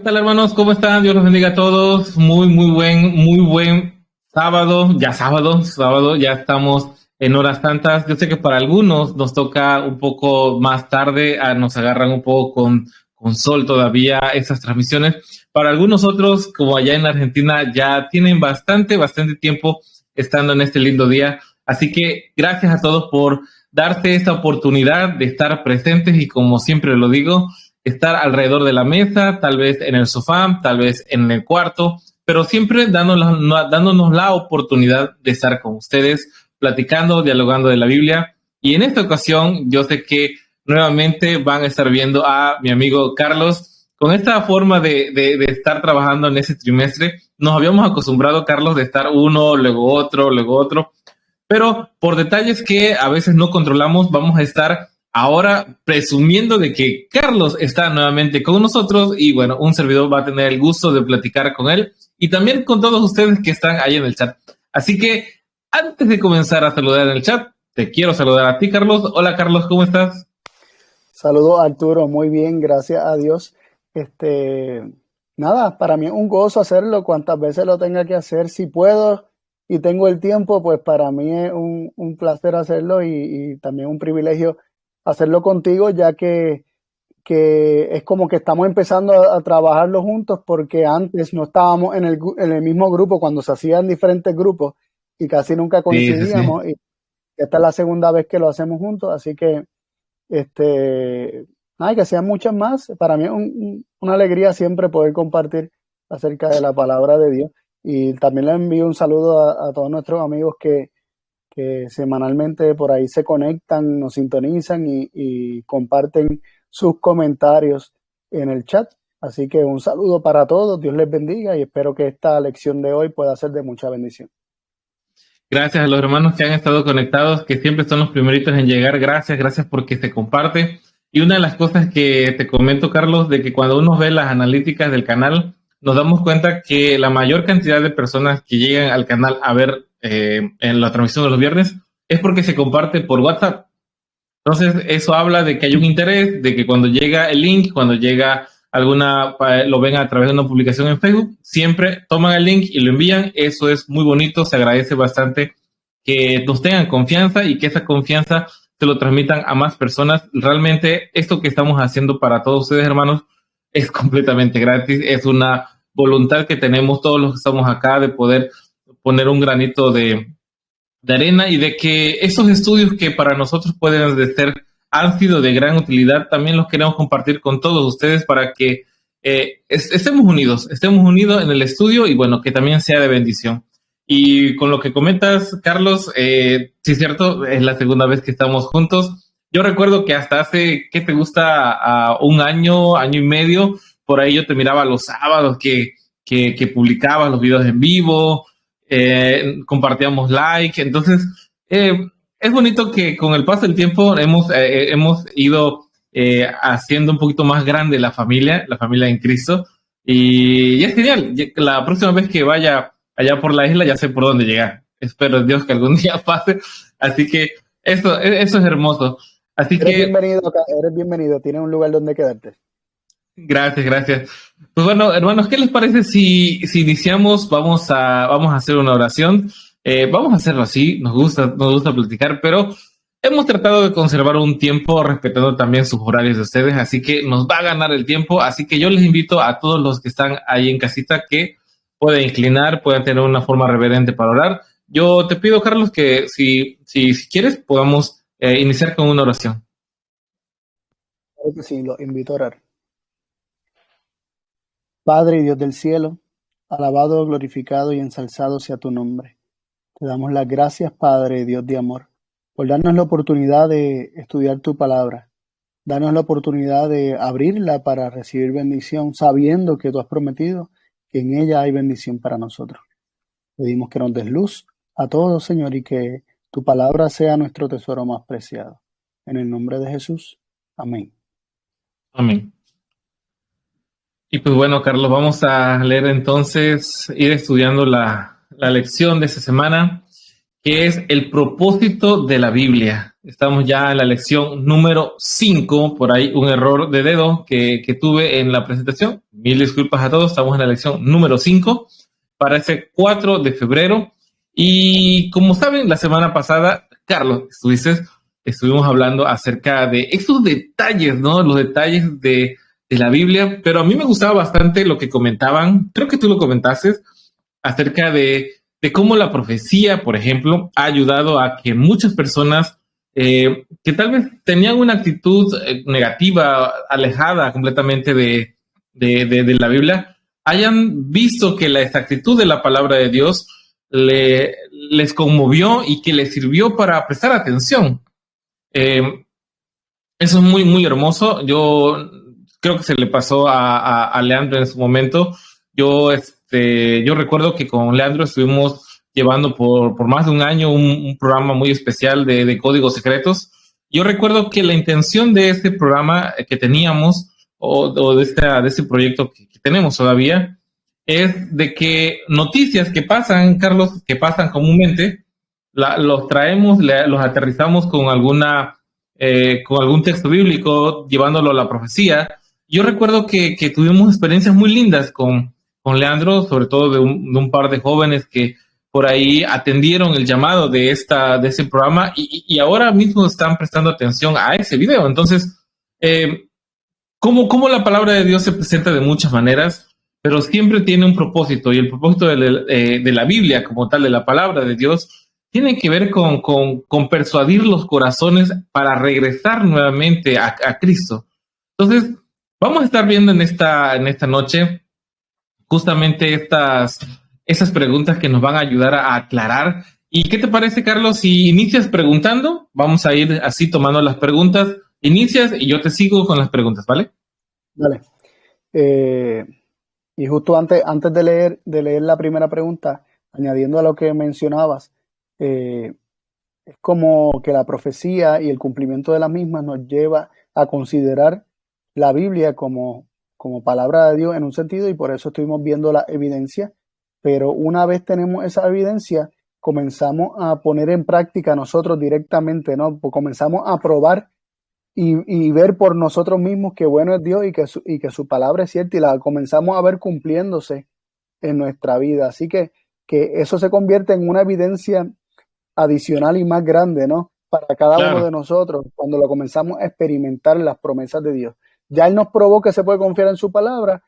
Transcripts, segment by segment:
tal, hermanos? ¿Cómo están? Dios los bendiga a todos. Muy buen sábado. Ya sábado, ya estamos en horas santas. Yo sé que para algunos nos toca un poco más tarde, nos agarran un poco con sol todavía esas transmisiones. Para algunos otros, como allá en Argentina, ya tienen bastante tiempo estando en este lindo día. Así que gracias a todos por darte esta oportunidad de estar presentes y, como siempre lo digo, estar alrededor de la mesa, tal vez en el sofá, tal vez en el cuarto, pero siempre dándonos la oportunidad de estar con ustedes, platicando, dialogando de la Biblia. Y en esta ocasión, yo sé que nuevamente van a estar viendo a mi amigo Carlos. Con esta forma de estar trabajando en ese trimestre, nos habíamos acostumbrado, Carlos, de estar uno, luego otro, pero por detalles que a veces no controlamos, vamos a estar ahora presumiendo de que Carlos está nuevamente con nosotros y bueno, un servidor va a tener el gusto de platicar con él y también con todos ustedes que están ahí en el chat. Así que antes de comenzar a saludar en el chat, te quiero saludar a ti, Carlos. Hola, Carlos, ¿cómo estás? Saludos, Arturo, muy bien, gracias a Dios. Nada, para mí es un gozo hacerlo cuantas veces lo tenga que hacer. Si puedo y tengo el tiempo, pues para mí es un placer hacerlo y también un privilegio hacerlo contigo, ya que es como que estamos empezando a trabajarlo juntos, porque antes no estábamos en el mismo grupo cuando se hacían diferentes grupos y casi nunca coincidíamos. Sí. Y esta es la segunda vez que lo hacemos juntos, así que que sean muchas más. Para mí es una alegría siempre poder compartir acerca de la palabra de Dios. Y también le envío un saludo a todos nuestros amigos que semanalmente por ahí se conectan, nos sintonizan y comparten sus comentarios en el chat. Así que un saludo para todos, Dios les bendiga y espero que esta lección de hoy pueda ser de mucha bendición. Gracias a los hermanos que han estado conectados, que siempre son los primeritos en llegar. Gracias porque se comparte. Y una de las cosas que te comento, Carlos, de que cuando uno ve las analíticas del canal, nos damos cuenta que la mayor cantidad de personas que llegan al canal a ver en la transmisión de los viernes es porque se comparte por WhatsApp. Entonces, eso habla de que hay un interés, de que cuando llega el link, cuando llega lo ven a través de una publicación en Facebook, siempre toman el link y lo envían. Eso es muy bonito, se agradece bastante que nos tengan confianza y que esa confianza se lo transmitan a más personas. Realmente esto que estamos haciendo para todos ustedes, hermanos, es completamente gratis, es una voluntad que tenemos todos los que estamos acá de poder poner un granito de arena y de que esos estudios que para nosotros pueden ser han sido de gran utilidad, también los queremos compartir con todos ustedes para que estemos unidos en el estudio y bueno, que también sea de bendición. Y con lo que comentas, Carlos, sí es cierto, es la segunda vez que estamos juntos. Yo recuerdo que hasta hace, ¿qué te gusta? Un año y medio, por ahí yo te miraba los sábados que publicabas los videos en vivo, compartíamos like, entonces es bonito que con el paso del tiempo hemos ido haciendo un poquito más grande la familia en Cristo y es genial. La próxima vez que vaya allá por la isla ya sé por dónde llegar. Espero Dios que algún día pase, así que eso es hermoso. Así eres bienvenido, tienes un lugar donde quedarte. Gracias. Pues bueno, hermanos, ¿qué les parece si iniciamos? Vamos a hacer una oración. Vamos a hacerlo así, nos gusta platicar, pero hemos tratado de conservar un tiempo respetando también sus horarios de ustedes, así que nos va a ganar el tiempo. Así que yo les invito a todos los que están ahí en casita que puedan inclinar, puedan tener una forma reverente para orar. Yo te pido, Carlos, que si quieres podamos iniciar con una oración. Claro que sí, los invito a orar. Padre y Dios del cielo, alabado, glorificado y ensalzado sea tu nombre. Te damos las gracias, Padre, Dios de amor, por darnos la oportunidad de estudiar tu palabra. Darnos la oportunidad de abrirla para recibir bendición, sabiendo que tú has prometido que en ella hay bendición para nosotros. Pedimos que nos des luz a todos, Señor, y que tu palabra sea nuestro tesoro más preciado. En el nombre de Jesús. Amén. Amén. Y pues bueno, Carlos, vamos a leer entonces, ir estudiando la lección de esta semana, que es el propósito de la Biblia. Estamos ya en la lección número 5, por ahí un error de dedo que tuve en la presentación. Mil disculpas a todos, estamos en la lección número 5 para ese 4 de febrero. Y como saben, la semana pasada, Carlos, estuvimos hablando acerca de esos detalles, ¿no? Los detalles de la Biblia, pero a mí me gustaba bastante lo que comentaban, creo que tú lo comentaste, acerca de cómo la profecía, por ejemplo, ha ayudado a que muchas personas que tal vez tenían una actitud negativa, alejada completamente de la Biblia, hayan visto que la exactitud de la palabra de Dios les conmovió y que les sirvió para prestar atención. Eso es muy, muy hermoso. Yo creo que se le pasó a Leandro en su momento. Yo recuerdo que con Leandro estuvimos llevando por más de un año un programa muy especial de códigos secretos. Yo recuerdo que la intención de este programa que teníamos o de este proyecto que tenemos todavía es de que noticias que pasan, Carlos, que pasan comúnmente, los traemos, los aterrizamos con algún texto bíblico, llevándolo a la profecía. Yo recuerdo que tuvimos experiencias muy lindas con Leandro, sobre todo de un par de jóvenes que por ahí atendieron el llamado de ese programa y ahora mismo están prestando atención a ese video. Entonces, como la palabra de Dios se presenta de muchas maneras, pero siempre tiene un propósito, y el propósito de la Biblia como tal, de la palabra de Dios, tiene que ver con persuadir los corazones para regresar nuevamente a Cristo. Entonces, vamos a estar viendo en esta noche justamente esas preguntas que nos van a ayudar a aclarar. ¿Y qué te parece, Carlos, si inicias preguntando? Vamos a ir así tomando las preguntas. Inicias y yo te sigo con las preguntas, ¿vale? Vale. Y justo antes de leer la primera pregunta, añadiendo a lo que mencionabas, es como que la profecía y el cumplimiento de la misma nos lleva a considerar la Biblia como palabra de Dios en un sentido, y por eso estuvimos viendo la evidencia. Pero una vez tenemos esa evidencia, comenzamos a poner en práctica nosotros directamente, ¿no? Pues comenzamos a probar y ver por nosotros mismos que bueno es Dios y que su palabra es cierta, y la comenzamos a ver cumpliéndose en nuestra vida. Así que eso se convierte en una evidencia adicional y más grande, ¿no? Para cada uno de nosotros, cuando lo comenzamos a experimentar las promesas de Dios. Ya Él nos probó que se puede confiar en su palabra,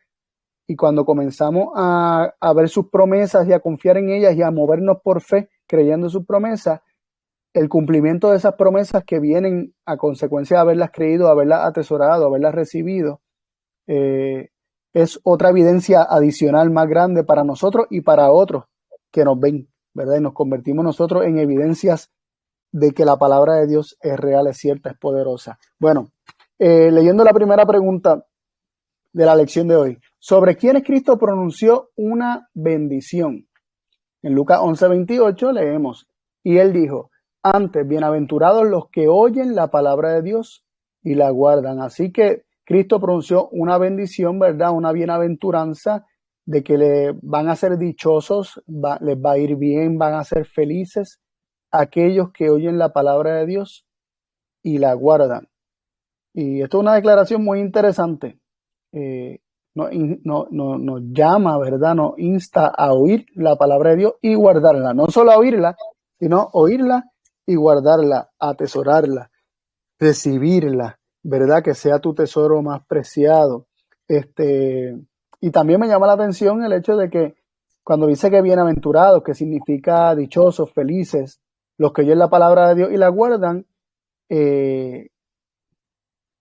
y cuando comenzamos a ver sus promesas y a confiar en ellas y a movernos por fe creyendo sus promesas, el cumplimiento de esas promesas que vienen a consecuencia de haberlas creído, haberlas atesorado, haberlas recibido, es otra evidencia adicional más grande para nosotros y para otros que nos ven, ¿verdad? Y nos convertimos nosotros en evidencias de que la palabra de Dios es real, es cierta, es poderosa. Bueno, leyendo la primera pregunta de la lección de hoy, ¿sobre quiénes Cristo pronunció una bendición? En Lucas 11:28 leemos, y Él dijo, antes, bienaventurados los que oyen la palabra de Dios y la guardan. Así que Cristo pronunció una bendición, ¿verdad? Una bienaventuranza de que le van a ser dichosos, les va a ir bien, van a ser felices aquellos que oyen la palabra de Dios y la guardan. Y esto es una declaración muy interesante. Nos llama, ¿verdad? Nos insta a oír la palabra de Dios y guardarla. No solo a oírla, sino oírla y guardarla, atesorarla, recibirla, ¿verdad? Que sea tu tesoro más preciado. Y también me llama la atención el hecho de que cuando dice que bienaventurados, que significa dichosos, felices, los que oyen la palabra de Dios y la guardan,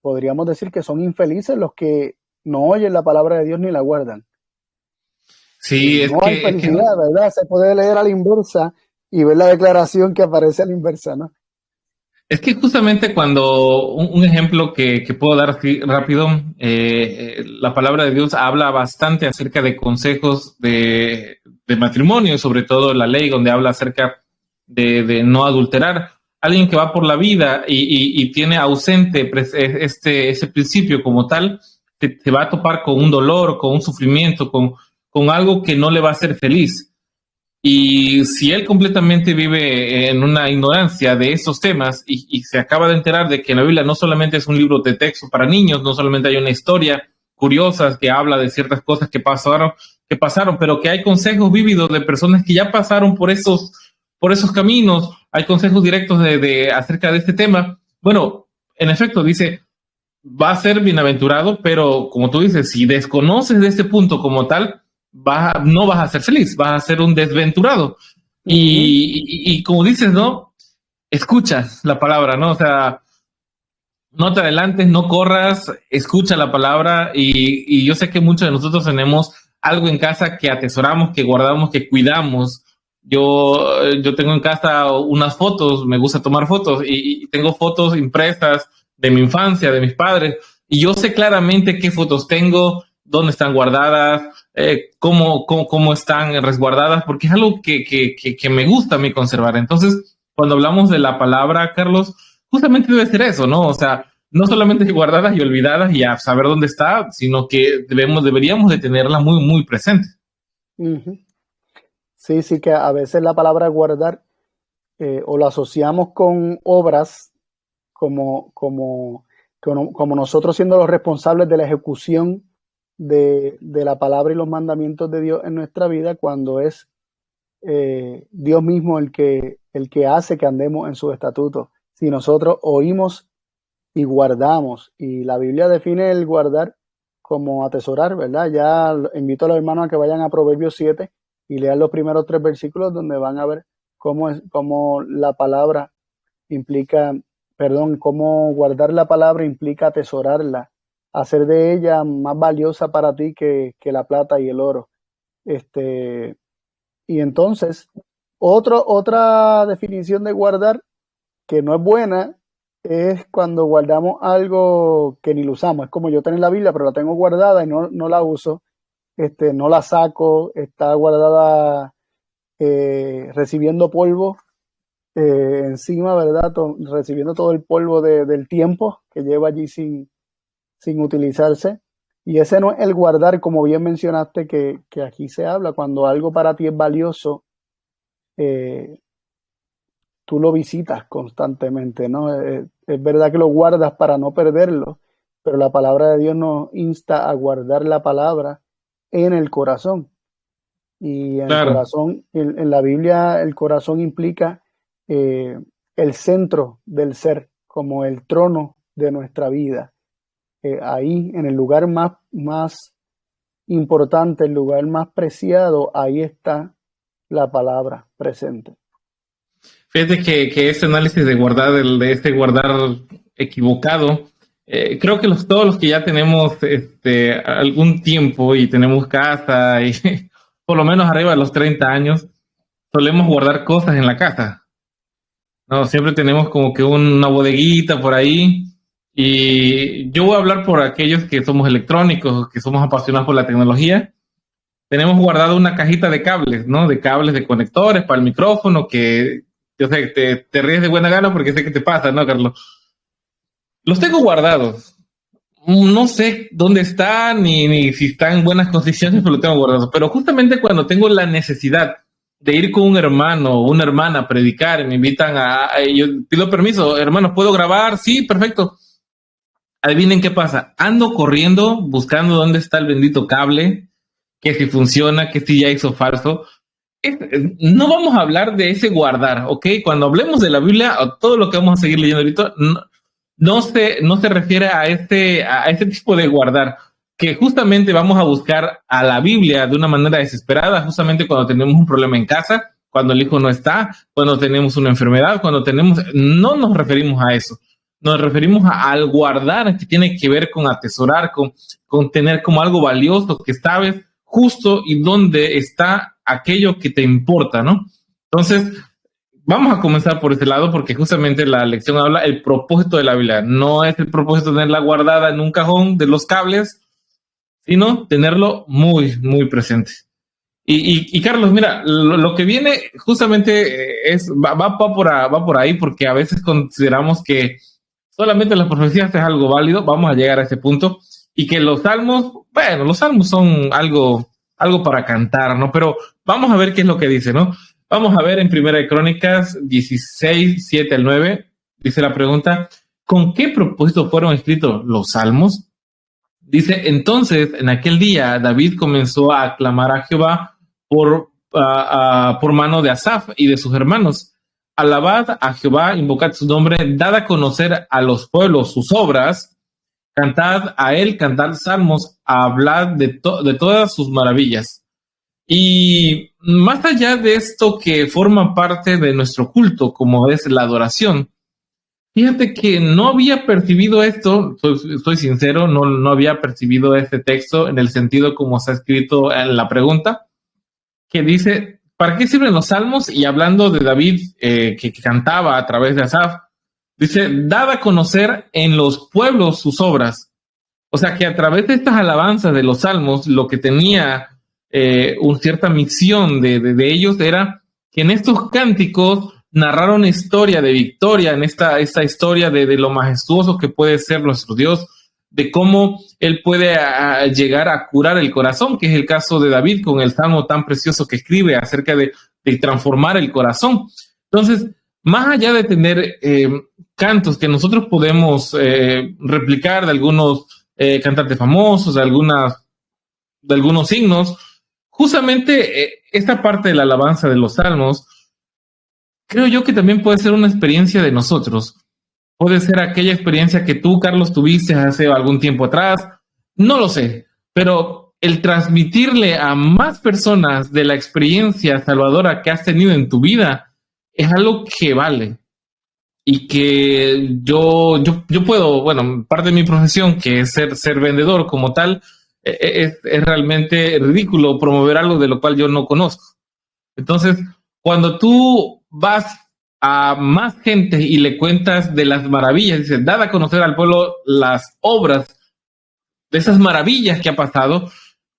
podríamos decir que son infelices los que no oyen la palabra de Dios ni la guardan. Sí, no hay felicidad, ¿verdad? Se puede leer a la inversa y ver la declaración que aparece a la inversa, ¿no? Es que justamente cuando un ejemplo que puedo dar así rápido, la palabra de Dios habla bastante acerca de consejos de matrimonio, sobre todo la ley donde habla acerca de no adulterar. Alguien que va por la vida y tiene ausente ese principio como tal, se va a topar con un dolor, con un sufrimiento, con algo que no le va a hacer feliz. Y si él completamente vive en una ignorancia de esos temas y se acaba de enterar de que la Biblia no solamente es un libro de texto para niños, no solamente hay una historia curiosa que habla de ciertas cosas que pasaron, pero que hay consejos vívidos de personas que ya pasaron por esos caminos, hay consejos directos acerca de este tema. Bueno, en efecto, dice, va a ser bienaventurado, pero como tú dices, si desconoces de este punto como tal, no vas a ser feliz, vas a ser un desventurado. Y como dices, ¿no? Escuchas la palabra, ¿no? O sea, no te adelantes, no corras, escucha la palabra y yo sé que muchos de nosotros tenemos algo en casa que atesoramos, que guardamos, que cuidamos. Yo tengo en casa unas fotos, me gusta tomar fotos y tengo fotos impresas de mi infancia, de mis padres, y yo sé claramente qué fotos tengo, dónde están guardadas, cómo están resguardadas, porque es algo que me gusta a mí conservar. Entonces, cuando hablamos de la palabra, Carlos, justamente debe ser eso, ¿no? O sea, no solamente guardadas y olvidadas y a saber dónde está, sino que deberíamos de tenerla muy, muy presente. Sí, sí, que a veces la palabra guardar o la asociamos con obras como nosotros siendo los responsables de la ejecución de la palabra y los mandamientos de Dios en nuestra vida, cuando es Dios mismo el que hace que andemos en sus estatutos. Si nosotros oímos y guardamos, y la Biblia define el guardar como atesorar, ¿verdad? Ya invito a los hermanos a que vayan a Proverbios 7 y lean los primeros 3 versículos donde van a ver cómo la palabra implica, cómo guardar la palabra implica atesorarla, hacer de ella más valiosa para ti que la plata y el oro. Y entonces, otra definición de guardar que no es buena es cuando guardamos algo que ni lo usamos. Es como yo tener la Biblia, pero la tengo guardada y no la uso, no la saco, está guardada recibiendo polvo encima, ¿verdad? Recibiendo todo el polvo del tiempo que lleva allí sin utilizarse. Y ese no es el guardar, como bien mencionaste, que aquí se habla. Cuando algo para ti es valioso, tú lo visitas constantemente, ¿no? Es verdad que lo guardas para no perderlo, pero la palabra de Dios nos insta a guardar la palabra en el corazón. Y en el corazón, en la Biblia, el corazón implica el centro del ser, como el trono de nuestra vida. Ahí, en el lugar más importante, el lugar más preciado, ahí está la palabra presente. Fíjate que ese análisis de guardar equivocado, creo que todos los que ya tenemos algún tiempo y tenemos casa y por lo menos arriba de los 30 años, solemos guardar cosas en la casa. No, siempre tenemos como que una bodeguita por ahí. Y yo voy a hablar por aquellos que somos electrónicos, que somos apasionados por la tecnología. Tenemos guardado una cajita de cables, ¿no? De cables de conectores para el micrófono, que yo sé que te ríes de buena gana porque sé que te pasa, ¿no, Carlos? Los tengo guardados. No sé dónde están ni si están en buenas condiciones, pero los tengo guardados. Pero justamente cuando tengo la necesidad de ir con un hermano o una hermana a predicar y me invitan yo pido permiso, hermanos, ¿puedo grabar? Sí, perfecto. Adivinen qué pasa. Ando corriendo buscando dónde está el bendito cable, que si funciona, que si ya hizo falso. No vamos a hablar de ese guardar, ¿ok? Cuando hablemos de la Biblia, o todo lo que vamos a seguir leyendo ahorita, no se refiere a este tipo de guardar, que justamente vamos a buscar a la Biblia de una manera desesperada, justamente cuando tenemos un problema en casa, cuando el hijo no está, cuando tenemos una enfermedad, no nos referimos a eso. Nos referimos al guardar, que tiene que ver con atesorar, con tener como algo valioso, que sabes justo y dónde está aquello que te importa, ¿no? Entonces, vamos a comenzar por ese lado porque justamente la lección habla el propósito de la Biblia. No es el propósito de tenerla guardada en un cajón de los cables, sino tenerlo muy, muy presente. Y Carlos, mira, lo que viene justamente va por ahí porque a veces consideramos que solamente las profecías es algo válido, vamos a llegar a ese punto, y que los salmos son algo algo para cantar, ¿no? Pero vamos a ver qué es lo que dice, ¿no? Vamos a ver en Primera de Crónicas 16, 7 al 9, dice la pregunta, ¿con qué propósito fueron escritos los salmos? Dice, entonces, en aquel día, David comenzó a aclamar a Jehová por mano de Asaf y de sus hermanos. Alabad a Jehová, invocad su nombre, dad a conocer a los pueblos sus obras, cantad a él, cantad salmos, hablad de todas sus maravillas. Y más allá de esto que forma parte de nuestro culto, como es la adoración, fíjate que no había percibido esto, soy sincero, no había percibido este texto en el sentido como está escrito en la pregunta, que dice, ¿para qué sirven los salmos? Y hablando de David, que cantaba a través de Asaf, dice, dad a conocer en los pueblos sus obras. O sea que a través de estas alabanzas de los salmos, lo que tenía una cierta misión de ellos era que en estos cánticos narraron historia de victoria, en esta historia de lo majestuoso que puede ser nuestro Dios, de cómo Él puede llegar a curar el corazón, que es el caso de David con el salmo tan precioso que escribe acerca de transformar el corazón. Entonces, más allá de tener cantos que nosotros podemos replicar de algunos cantantes famosos, de algunos himnos, justamente esta parte de la alabanza de los salmos, creo yo que también puede ser una experiencia de nosotros. Puede ser aquella experiencia que tú, Carlos, tuviste hace algún tiempo atrás, no lo sé, pero el transmitirle a más personas de la experiencia salvadora que has tenido en tu vida es algo que vale. Y que yo puedo, bueno, parte de mi profesión, que es ser vendedor como tal, es realmente ridículo promover algo de lo cual yo no conozco. Entonces, cuando tú vas a más gente y le cuentas de las maravillas, dices, dad a conocer al pueblo las obras de esas maravillas que ha pasado,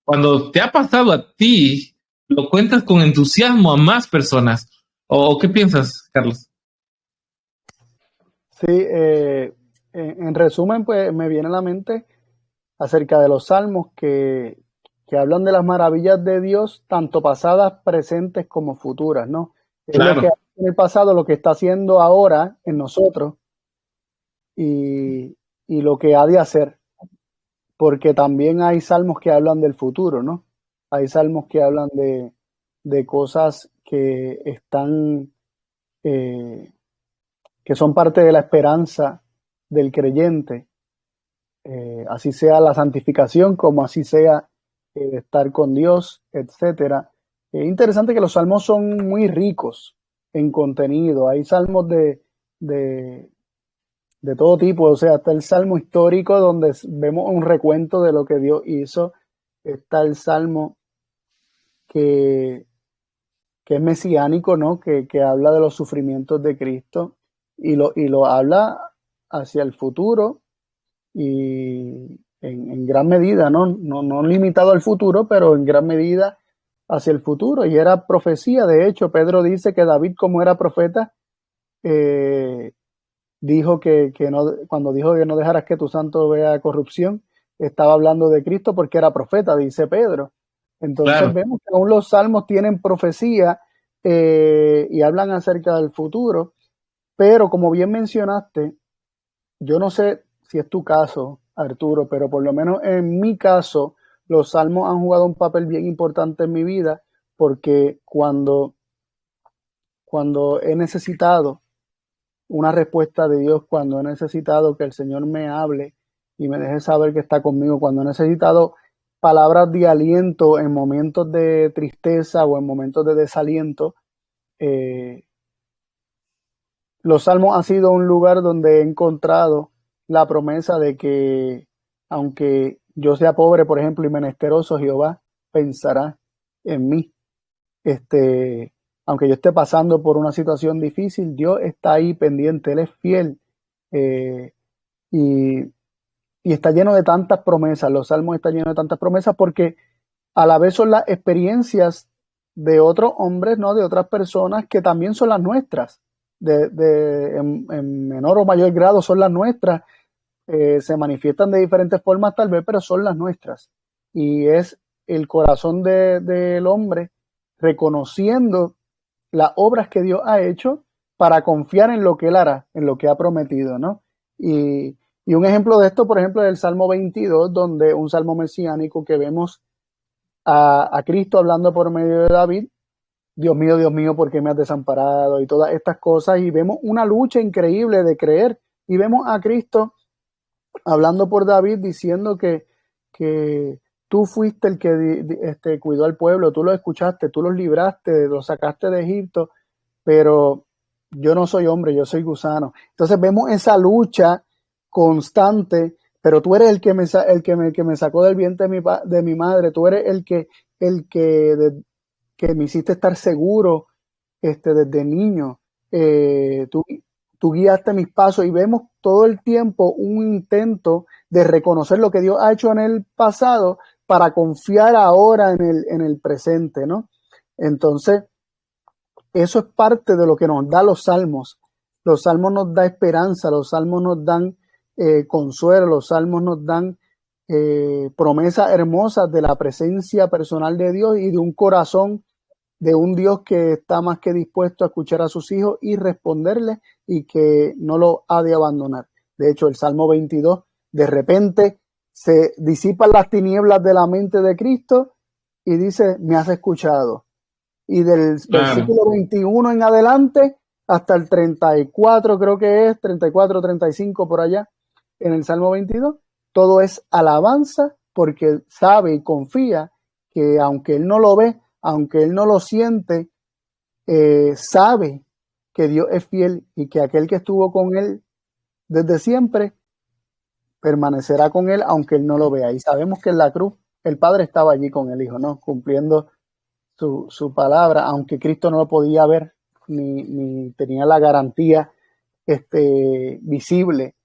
cuando te ha pasado a ti, lo cuentas con entusiasmo a más personas. ¿O qué piensas, Carlos? Sí, en resumen, pues me viene a la mente acerca de los salmos que hablan de las maravillas de Dios, tanto pasadas, presentes como futuras, ¿no? Es lo que Claro. hace en el pasado, lo que está haciendo ahora en nosotros y lo que ha de hacer, porque también hay salmos que hablan del futuro, ¿no? Hay salmos que hablan de cosas que están, que son parte de la esperanza del creyente, así sea la santificación, como así sea estar con Dios, etcétera. Es interesante que los salmos son muy ricos en contenido. Hay salmos de, de todo tipo, o sea, está el salmo histórico donde vemos un recuento de lo que Dios hizo. Está el salmo que, que es mesiánico, ¿no? Que habla de los sufrimientos de Cristo y lo habla hacia el futuro y en gran medida, no limitado al futuro, pero en gran medida hacia el futuro. Y era profecía. De hecho, Pedro dice que David, como era profeta, dijo que no, cuando dijo que no dejaras que tu santo vea corrupción, estaba hablando de Cristo porque era profeta, dice Pedro. Entonces Claro. vemos que aún los salmos tienen profecía y hablan acerca del futuro, pero como bien mencionaste, yo no sé si es tu caso, Arturo, pero por lo menos en mi caso, los salmos han jugado un papel bien importante en mi vida porque cuando he necesitado una respuesta de Dios, cuando he necesitado que el Señor me hable y me deje saber que está conmigo, cuando he necesitado palabras de aliento en momentos de tristeza o en momentos de desaliento, eh, los salmos han sido un lugar donde he encontrado la promesa de que aunque yo sea pobre, por ejemplo, y menesteroso, Jehová pensará en mí. Aunque yo esté pasando por una situación difícil, Dios está ahí pendiente, Él es fiel eh, y, y está lleno de tantas promesas. Los salmos están llenos de tantas promesas porque a la vez son las experiencias de otros hombres, ¿no? De otras personas que también son las nuestras, en menor o mayor grado son las nuestras, se manifiestan de diferentes formas tal vez, pero son las nuestras. Y es el corazón del hombre reconociendo las obras que Dios ha hecho para confiar en lo que Él hará, en lo que ha prometido, ¿no? Y un ejemplo de esto, por ejemplo, es el Salmo 22, donde un salmo mesiánico que vemos a Cristo hablando por medio de David, Dios mío, ¿por qué me has desamparado? Y todas estas cosas, y vemos una lucha increíble de creer, y vemos a Cristo hablando por David diciendo que tú fuiste el que cuidó al pueblo, tú los escuchaste, tú los libraste, los sacaste de Egipto, pero yo no soy hombre, yo soy gusano. Entonces vemos esa lucha constante, pero tú eres que me sacó del vientre de mi madre, tú eres que me hiciste estar seguro desde niño. Tú guiaste mis pasos y vemos todo el tiempo un intento de reconocer lo que Dios ha hecho en el pasado para confiar ahora en el presente, ¿no? Entonces, eso es parte de lo que nos da los salmos. Los salmos nos dan esperanza, los salmos nos dan consuelo, los salmos nos dan promesas hermosas de la presencia personal de Dios y de un corazón de un Dios que está más que dispuesto a escuchar a sus hijos y responderles y que no lo ha de abandonar. De hecho, el Salmo 22, de repente se disipan las tinieblas de la mente de Cristo y dice, me has escuchado. Y del versículo 21 en adelante hasta el 34, creo que es, 34, 35 por allá, en el Salmo 22, todo es alabanza porque sabe y confía que aunque él no lo ve, aunque él no lo siente, sabe que Dios es fiel y que aquel que estuvo con él desde siempre permanecerá con él aunque él no lo vea. Y sabemos que en la cruz el Padre estaba allí con el Hijo, ¿no? Cumpliendo su palabra, aunque Cristo no lo podía ver ni tenía la garantía visible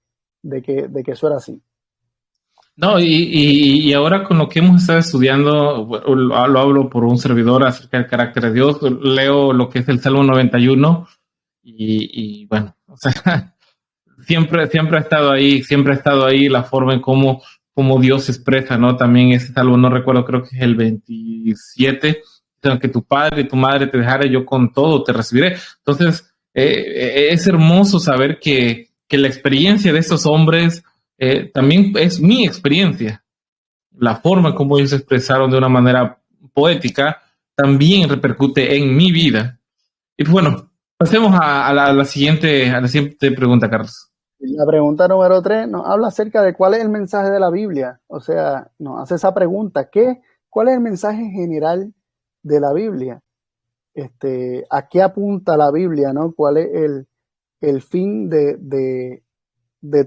de que eso era así. No, y ahora con lo que hemos estado estudiando, lo hablo por un servidor acerca del carácter de Dios, leo lo que es el Salmo 91 y bueno, o sea, siempre ha estado ahí la forma en cómo Dios se expresa, ¿no? También ese Salmo, no recuerdo, creo que es el 27, que tu padre y tu madre te dejara, yo con todo te recibiré. Entonces, es hermoso saber que la experiencia de esos hombres también es mi experiencia. La forma como ellos se expresaron de una manera poética también repercute en mi vida. Y pues bueno, pasemos a la siguiente pregunta, Carlos. La pregunta número 3 nos habla acerca de cuál es el mensaje de la Biblia. O sea, nos hace esa pregunta, ¿cuál es el mensaje general de la Biblia? ¿A qué apunta la Biblia, no? ¿Cuál es el fin de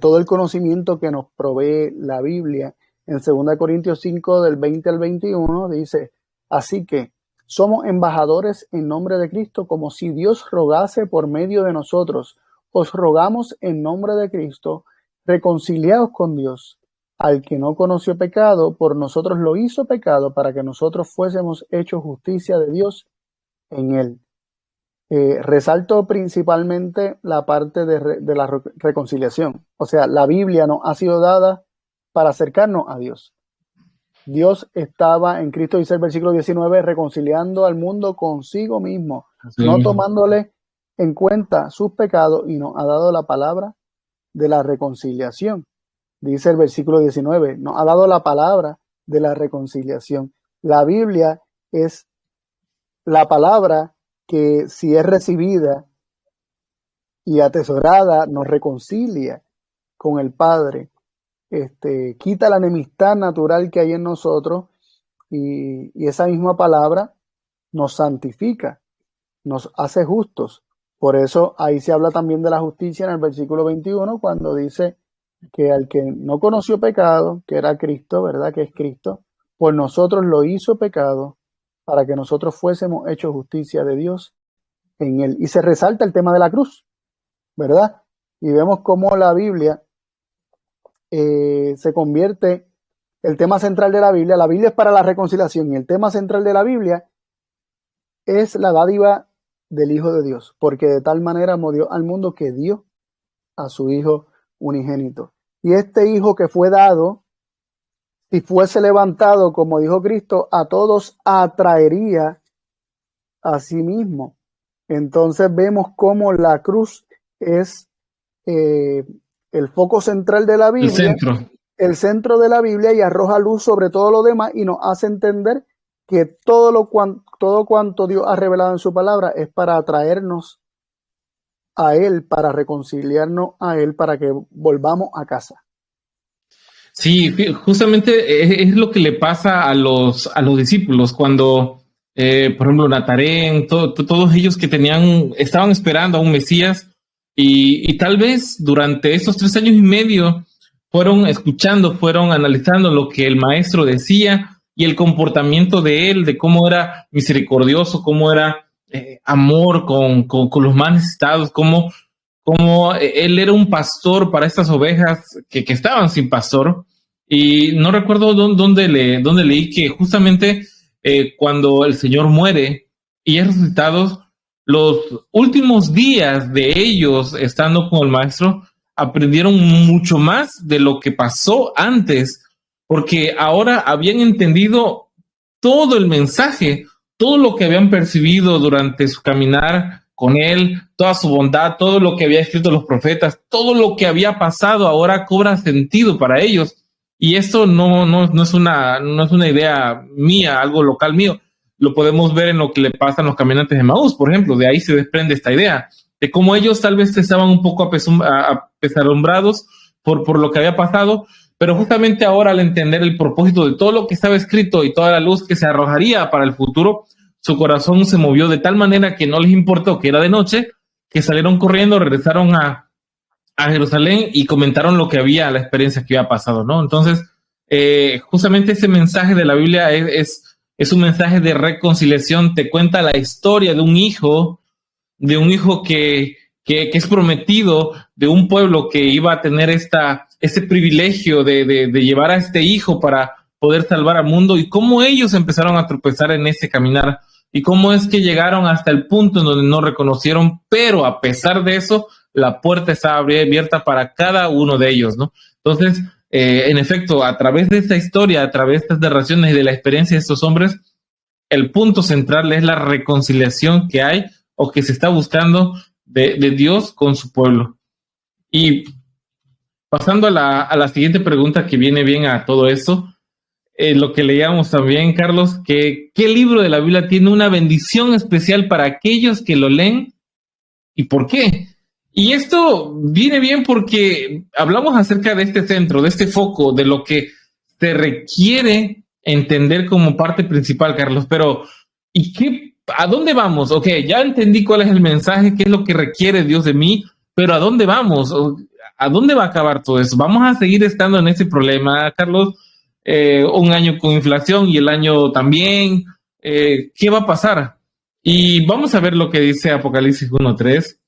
todo el conocimiento que nos provee la Biblia? En 2 Corintios 5, del 20 al 21, dice, así que somos embajadores en nombre de Cristo, como si Dios rogase por medio de nosotros. Os rogamos en nombre de Cristo, reconciliados con Dios. Al que no conoció pecado, por nosotros lo hizo pecado, para que nosotros fuésemos hechos justicia de Dios en él. Resalto principalmente la parte de la reconciliación. O sea, la Biblia nos ha sido dada para acercarnos a Dios. Dios estaba en Cristo, dice el versículo 19, reconciliando al mundo consigo mismo, Así no mismo. tomándole en cuenta sus pecados, y nos ha dado la palabra de la reconciliación. Dice el versículo 19, nos ha dado la palabra de la reconciliación. La Biblia es la palabra que, si es recibida y atesorada, nos reconcilia con el Padre. Quita la enemistad natural que hay en nosotros y esa misma palabra nos santifica, nos hace justos. Por eso ahí se habla también de la justicia en el versículo 21, cuando dice que al que no conoció pecado, que era Cristo, ¿verdad? Que es Cristo, por nosotros lo hizo pecado para que nosotros fuésemos hechos justicia de Dios en él. Y se resalta el tema de la cruz, ¿verdad? Y vemos cómo la Biblia se convierte, el tema central de la Biblia es para la reconciliación, y el tema central de la Biblia es la dádiva del Hijo de Dios, porque de tal manera amó Dios al mundo que dio a su Hijo unigénito. Y este Hijo que fue dado si fuese levantado, como dijo Cristo, a todos atraería a sí mismo. Entonces vemos cómo la cruz es el foco central de la Biblia, el centro de la Biblia, y arroja luz sobre todo lo demás y nos hace entender que todo cuanto Dios ha revelado en su palabra es para atraernos a Él, para reconciliarnos a Él, para que volvamos a casa. Sí, justamente es lo que le pasa a los discípulos cuando, por ejemplo, Natarén, todos ellos que estaban esperando a un Mesías y tal vez durante estos 3 años y medio fueron escuchando, fueron analizando lo que el maestro decía y el comportamiento de él, de cómo era misericordioso, cómo era amor con los más necesitados, cómo él era un pastor para estas ovejas que estaban sin pastor. Y no recuerdo dónde leí que justamente cuando el Señor muere y es resucitado, los últimos días de ellos estando con el maestro aprendieron mucho más de lo que pasó antes, porque ahora habían entendido todo el mensaje, todo lo que habían percibido durante su caminar con él, toda su bondad, todo lo que había escrito los profetas, todo lo que había pasado ahora cobra sentido para ellos. Y esto no es una idea mía, algo local mío. Lo podemos ver en lo que le pasa a los caminantes de Maús, por ejemplo. De ahí se desprende esta idea de cómo ellos tal vez estaban un poco apesadumbrados por lo que había pasado, pero justamente ahora, al entender el propósito de todo lo que estaba escrito y toda la luz que se arrojaría para el futuro, su corazón se movió de tal manera que no les importó que era de noche, que salieron corriendo, regresaron a Jerusalén y comentaron lo que había, la experiencia que había pasado, ¿no? Entonces, justamente ese mensaje de la Biblia es un mensaje de reconciliación. Te cuenta la historia de un hijo que es prometido, de un pueblo que iba a tener ese privilegio de llevar a este hijo para poder salvar al mundo, y cómo ellos empezaron a tropezar en ese caminar, y cómo es que llegaron hasta el punto en donde no reconocieron, pero a pesar de eso, la puerta estaba abierta para cada uno de ellos, ¿no? Entonces, en efecto, a través de esta historia, a través de estas narraciones y de la experiencia de estos hombres, el punto central es la reconciliación que hay o que se está buscando de Dios con su pueblo. Y pasando a la siguiente pregunta que viene bien a todo esto, lo que leíamos también, Carlos, que ¿qué libro de la Biblia tiene una bendición especial para aquellos que lo leen y por qué? Y esto viene bien porque hablamos acerca de este centro, de este foco, de lo que se requiere entender como parte principal, Carlos, pero ¿a dónde vamos? Ok, ya entendí cuál es el mensaje, qué es lo que requiere Dios de mí, pero ¿a dónde vamos? ¿A dónde va a acabar todo eso? ¿Vamos a seguir estando en ese problema, Carlos? Un año con inflación y el año también. ¿Qué va a pasar? Y vamos a ver lo que dice Apocalipsis 1:3.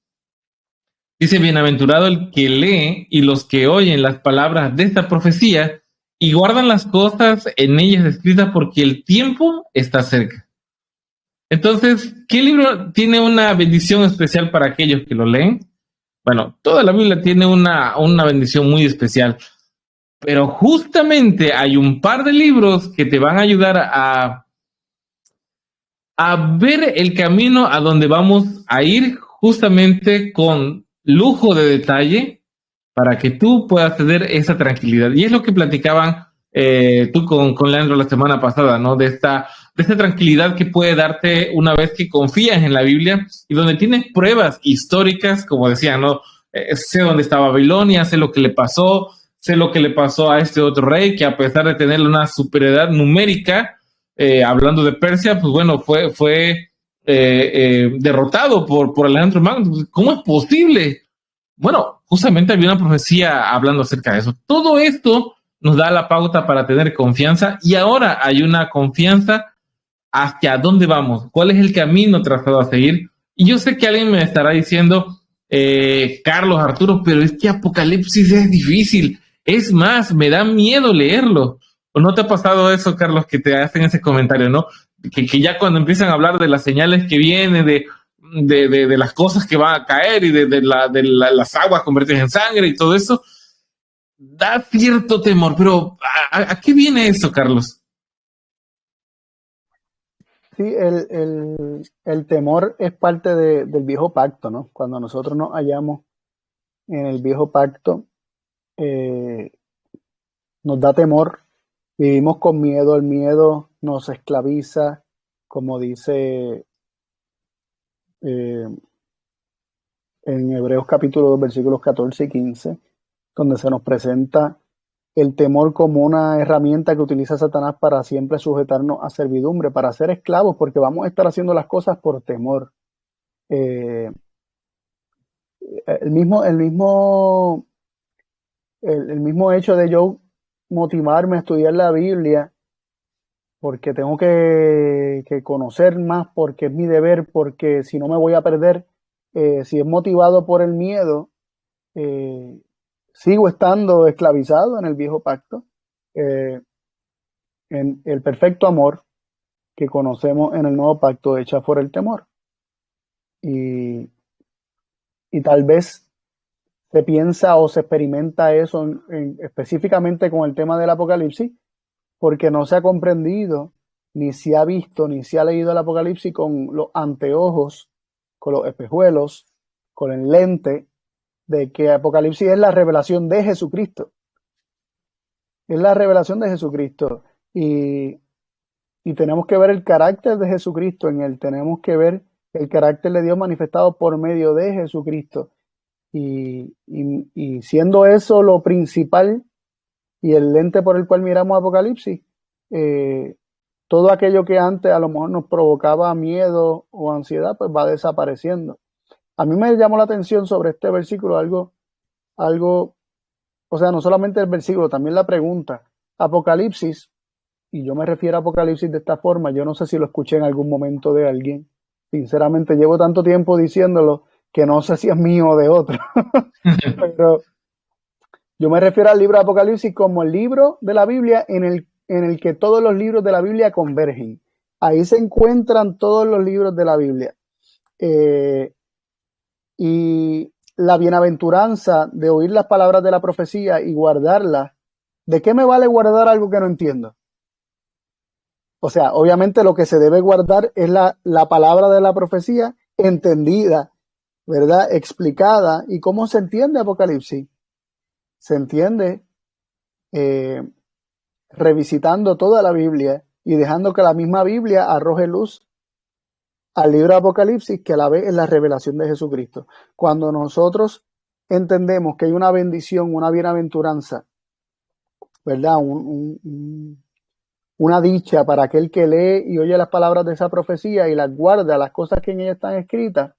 Dice: bienaventurado el que lee y los que oyen las palabras de esta profecía y guardan las cosas en ellas escritas, porque el tiempo está cerca. Entonces, ¿qué libro tiene una bendición especial para aquellos que lo leen? Bueno, toda la Biblia tiene una bendición muy especial, pero justamente hay un par de libros que te van a ayudar a ver el camino a donde vamos a ir, justamente con lujo de detalle, para que tú puedas tener esa tranquilidad. Y es lo que platicaban tú con Leandro la semana pasada, ¿no? De esta tranquilidad que puede darte una vez que confías en la Biblia y donde tienes pruebas históricas, como decía, ¿no? Sé dónde está Babilonia, sé lo que le pasó, sé lo que le pasó a este otro rey, que a pesar de tener una superioridad numérica, hablando de Persia, pues bueno, fue derrotado por Alejandro Magno. ¿Cómo es posible? Bueno, justamente había una profecía hablando acerca de eso. Todo esto nos da la pauta para tener confianza, y ahora hay una confianza hacia dónde vamos, cuál es el camino trazado a seguir. Y yo sé que alguien me estará diciendo, Carlos, Arturo, pero es que Apocalipsis es difícil. Es más, me da miedo leerlo. ¿O no te ha pasado eso, Carlos, que te hacen ese comentario, no? Que ya cuando empiezan a hablar de las señales que vienen, de las cosas que van a caer y de las aguas convertidas en sangre y todo eso, da cierto temor, pero ¿a qué viene eso, Carlos? Sí, el temor es parte del viejo pacto, ¿no? Cuando nosotros nos hallamos en el viejo pacto, nos da temor, vivimos con miedo, el miedo nos esclaviza, como dice en Hebreos capítulo 2, versículos 14 y 15, donde se nos presenta el temor como una herramienta que utiliza Satanás para siempre sujetarnos a servidumbre, para ser esclavos, porque vamos a estar haciendo las cosas por temor. Eh, el mismo hecho de yo motivarme a estudiar la Biblia, porque tengo que conocer más, porque es mi deber, porque si no me voy a perder, si es motivado por el miedo, sigo estando esclavizado en el viejo pacto, en el perfecto amor que conocemos en el nuevo pacto hecha por el temor. Y tal vez se piensa o se experimenta eso específicamente con el tema del Apocalipsis, porque no se ha comprendido, ni se ha visto, ni se ha leído el Apocalipsis con los anteojos, con los espejuelos, con el lente de que Apocalipsis es la revelación de Jesucristo. Es la revelación de Jesucristo. Y tenemos que ver el carácter de Jesucristo en él. Tenemos que ver el carácter de Dios manifestado por medio de Jesucristo. Y siendo eso lo principal y el lente por el cual miramos Apocalipsis, todo aquello que antes a lo mejor nos provocaba miedo o ansiedad, pues va desapareciendo. A mí me llamó la atención sobre este versículo algo, o sea, no solamente el versículo, también la pregunta. Apocalipsis, y yo me refiero a Apocalipsis de esta forma, yo no sé si lo escuché en algún momento de alguien. Sinceramente, llevo tanto tiempo diciéndolo que no sé si es mío o de otro. Pero yo me refiero al libro de Apocalipsis como el libro de la Biblia en el que todos los libros de la Biblia convergen. Ahí se encuentran todos los libros de la Biblia. Y la bienaventuranza de oír las palabras de la profecía y guardarlas. ¿De qué me vale guardar algo que no entiendo? O sea, obviamente lo que se debe guardar es la palabra de la profecía entendida, ¿verdad? Explicada. ¿Y cómo se entiende Apocalipsis? Se entiende revisitando toda la Biblia y dejando que la misma Biblia arroje luz al libro de Apocalipsis, que a la vez es la revelación de Jesucristo. Cuando nosotros entendemos que hay una bendición, una bienaventuranza, ¿verdad? Una dicha para aquel que lee y oye las palabras de esa profecía y las guarda, las cosas que en ella están escritas,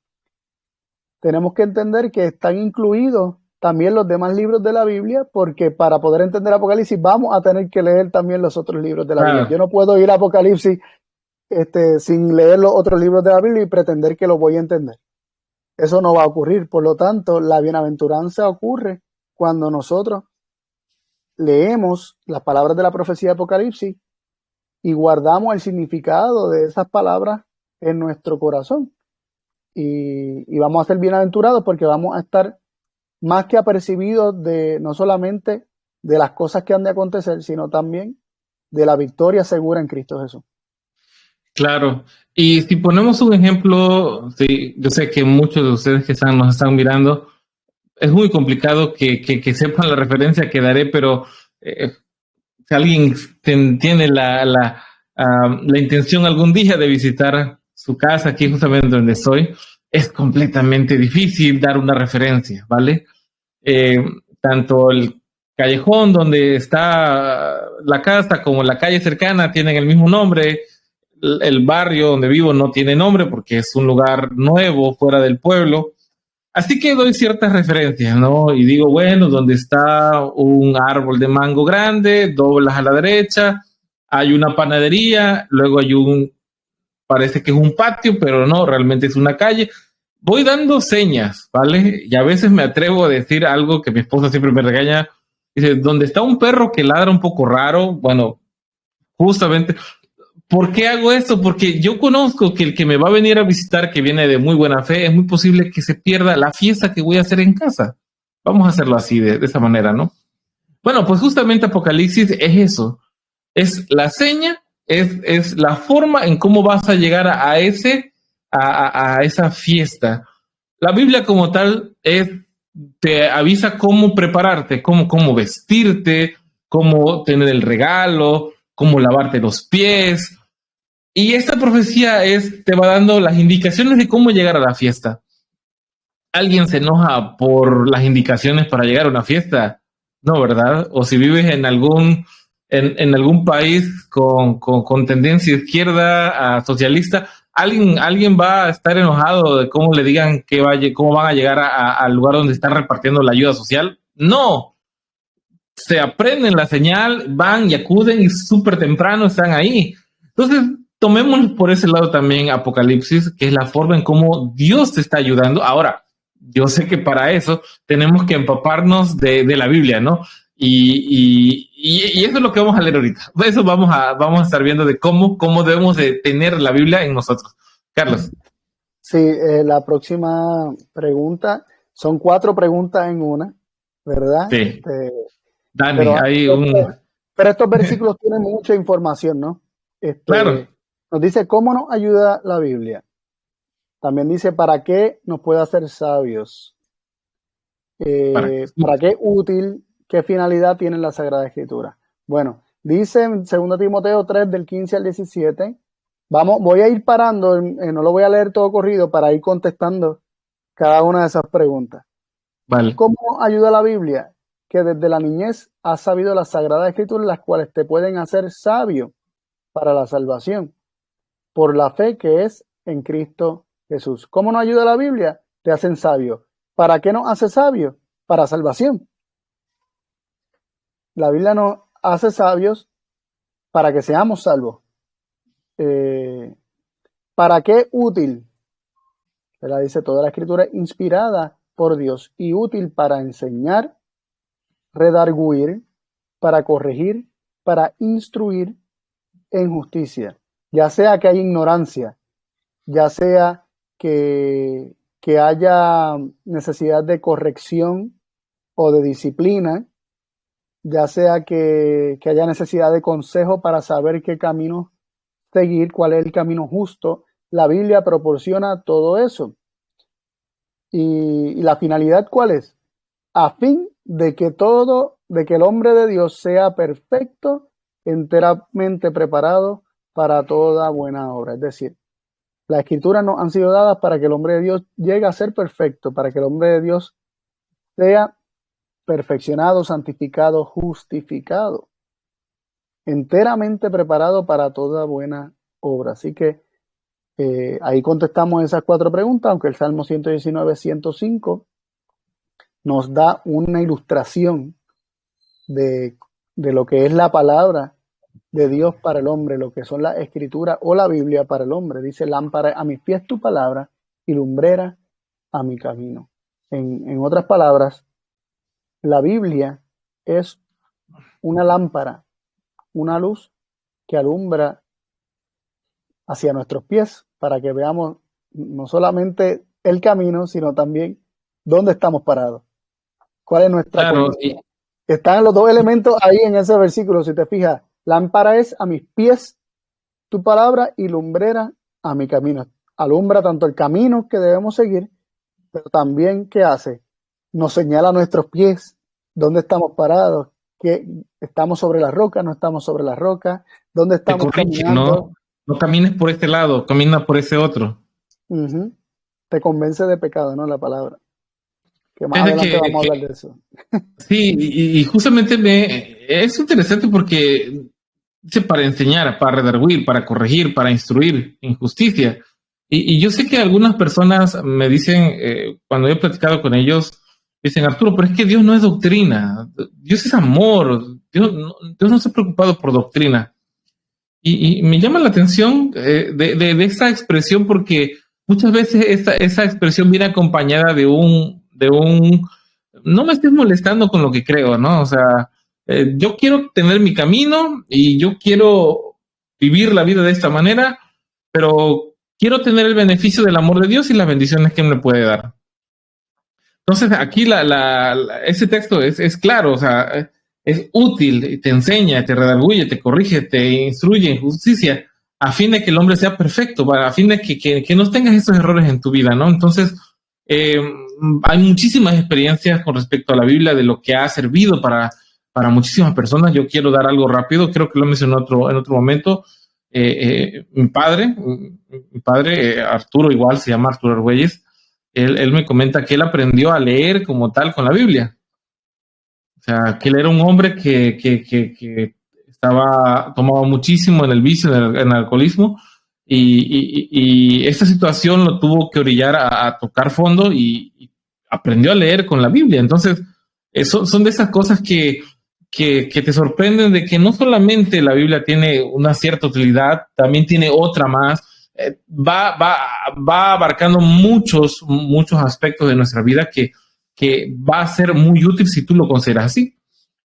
tenemos que entender que están incluidos también los demás libros de la Biblia, porque para poder entender Apocalipsis vamos a tener que leer también los otros libros de la Biblia. Yo no puedo ir a Apocalipsis sin leer los otros libros de la Biblia y pretender que lo voy a entender. Eso no va a ocurrir. Por lo tanto, la bienaventuranza ocurre cuando nosotros leemos las palabras de la profecía de Apocalipsis y guardamos el significado de esas palabras en nuestro corazón. Y vamos a ser bienaventurados porque vamos a estar más que apercibidos de no solamente de las cosas que han de acontecer, sino también de la victoria segura en Cristo Jesús. Claro, y si ponemos un ejemplo, sí, yo sé que muchos de ustedes que nos están mirando, es muy complicado que sepan la referencia que daré, pero si alguien tiene la intención algún día de visitar su casa, aquí justamente donde estoy, es completamente difícil dar una referencia, ¿vale? Tanto el callejón donde está la casa como la calle cercana tienen el mismo nombre. El barrio donde vivo no tiene nombre porque es un lugar nuevo fuera del pueblo. Así que doy ciertas referencias, ¿no? Y digo, bueno, donde está un árbol de mango grande, doblas a la derecha, hay una panadería, luego hay parece que es un patio, pero no, realmente es una calle. Voy dando señas, ¿vale? Y a veces me atrevo a decir algo que mi esposa siempre me regaña. Dice, donde está un perro que ladra un poco raro, bueno, justamente... ¿Por qué hago esto? Porque yo conozco que el que me va a venir a visitar, que viene de muy buena fe, es muy posible que se pierda la fiesta que voy a hacer en casa. Vamos a hacerlo así, de esa manera, ¿no? Bueno, pues justamente Apocalipsis es eso, es la seña, es la forma en cómo vas a llegar a esa fiesta. La Biblia como tal te avisa cómo prepararte, cómo vestirte, cómo tener el regalo, cómo lavarte los pies. Y esta profecía te va dando las indicaciones de cómo llegar a la fiesta. ¿Alguien se enoja por las indicaciones para llegar a una fiesta? No, ¿verdad? O si vives en algún país con tendencia izquierda a socialista, alguien va a estar enojado de cómo le digan cómo van a llegar al lugar donde están repartiendo la ayuda social. No, se aprenden la señal, van y acuden y súper temprano están ahí. Entonces, tomemos por ese lado también Apocalipsis, que es la forma en cómo Dios te está ayudando. Ahora, yo sé que para eso tenemos que empaparnos de la Biblia, ¿no? Y eso es lo que vamos a leer ahorita. Eso vamos a estar viendo de cómo debemos de tener la Biblia en nosotros. Carlos. Sí, la próxima pregunta, son 4 preguntas en una, ¿verdad? Sí. Dani, pero, hay pero estos versículos tienen mucha información, ¿no? Claro. Nos dice cómo nos ayuda la Biblia. También dice para qué nos puede hacer sabios. ¿Para qué útil? ¿Qué finalidad tiene la Sagrada Escritura? Bueno, dice en 2 Timoteo 3, del 15 al 17. Voy a ir parando, no lo voy a leer todo corrido para ir contestando cada una de esas preguntas. Vale. ¿Cómo ayuda la Biblia? Que desde la niñez has sabido las Sagradas Escrituras, las cuales te pueden hacer sabio para la salvación, por la fe que es en Cristo Jesús. ¿Cómo nos ayuda la Biblia? Te hacen sabio. ¿Para qué nos hace sabio? Para salvación. La Biblia nos hace sabios para que seamos salvos. ¿Para qué útil? La dice toda la Escritura inspirada por Dios y útil para enseñar, redarguir, para corregir, para instruir en justicia. Ya sea que haya ignorancia, ya sea que haya necesidad de corrección o de disciplina, ya sea que haya necesidad de consejo para saber qué camino seguir, cuál es el camino justo. La Biblia proporciona todo eso. ¿Y la finalidad cuál es? A fin de que el hombre de Dios sea perfecto, enteramente preparado para toda buena obra. Es decir, las escrituras nos han sido dadas para que el hombre de Dios llegue a ser perfecto, para que el hombre de Dios sea perfeccionado, santificado, justificado, enteramente preparado para toda buena obra. Así que ahí contestamos esas 4 preguntas, aunque el Salmo 119, 105 nos da una ilustración de lo que es la palabra de Dios para el hombre, lo que son las escrituras o la Biblia para el hombre. Dice: lámpara a mis pies tu palabra y lumbrera a mi camino. En otras palabras, la Biblia es una lámpara, una luz que alumbra hacia nuestros pies para que veamos no solamente el camino, sino también dónde estamos parados, cuál es nuestra condición. Están los 2 elementos ahí en ese versículo, si te fijas. Lámpara es a mis pies tu palabra y lumbrera a mi camino. Alumbra tanto el camino que debemos seguir, pero también, ¿qué hace? Nos señala a nuestros pies dónde estamos parados, que estamos sobre la roca, no estamos sobre la roca, dónde estamos caminando. No camines por este lado, camina por ese otro. Te convence de pecado, ¿no? La palabra. Que más adelante vamos a hablar de eso. Sí, y justamente es interesante porque dice para enseñar, para redarguir, para corregir, para instruir en justicia. Y yo sé que algunas personas me dicen, cuando he platicado con ellos, dicen: Arturo, pero es que Dios no es doctrina, Dios es amor, Dios no se ha preocupado por doctrina. Y me llama la atención de esta expresión, porque muchas veces esa expresión viene acompañada de un no me estés molestando con lo que creo, ¿no? O sea, yo quiero tener mi camino y yo quiero vivir la vida de esta manera, pero quiero tener el beneficio del amor de Dios y las bendiciones que Él me puede dar. Entonces, aquí ese texto es claro, o sea, es útil, te enseña, te redarguye, te corrige, te instruye en justicia, a fin de que el hombre sea perfecto, a fin de que no tengas esos errores en tu vida, ¿no? Entonces, eh, hay muchísimas experiencias con respecto a la Biblia de lo que ha servido para muchísimas personas. Yo quiero dar algo rápido, creo que lo mencioné en otro momento. Mi padre, Arturo, igual se llama Arturo Argüelles, él me comenta que él aprendió a leer como tal con la Biblia. O sea, que él era un hombre que tomaba muchísimo en el vicio, en el alcoholismo, y esta situación lo tuvo que orillar a tocar fondo y aprendió a leer con la Biblia. Entonces, son de esas cosas que te sorprenden de que no solamente la Biblia tiene una cierta utilidad, también tiene otra más. Va abarcando muchos aspectos de nuestra vida que va a ser muy útil si tú lo consideras así.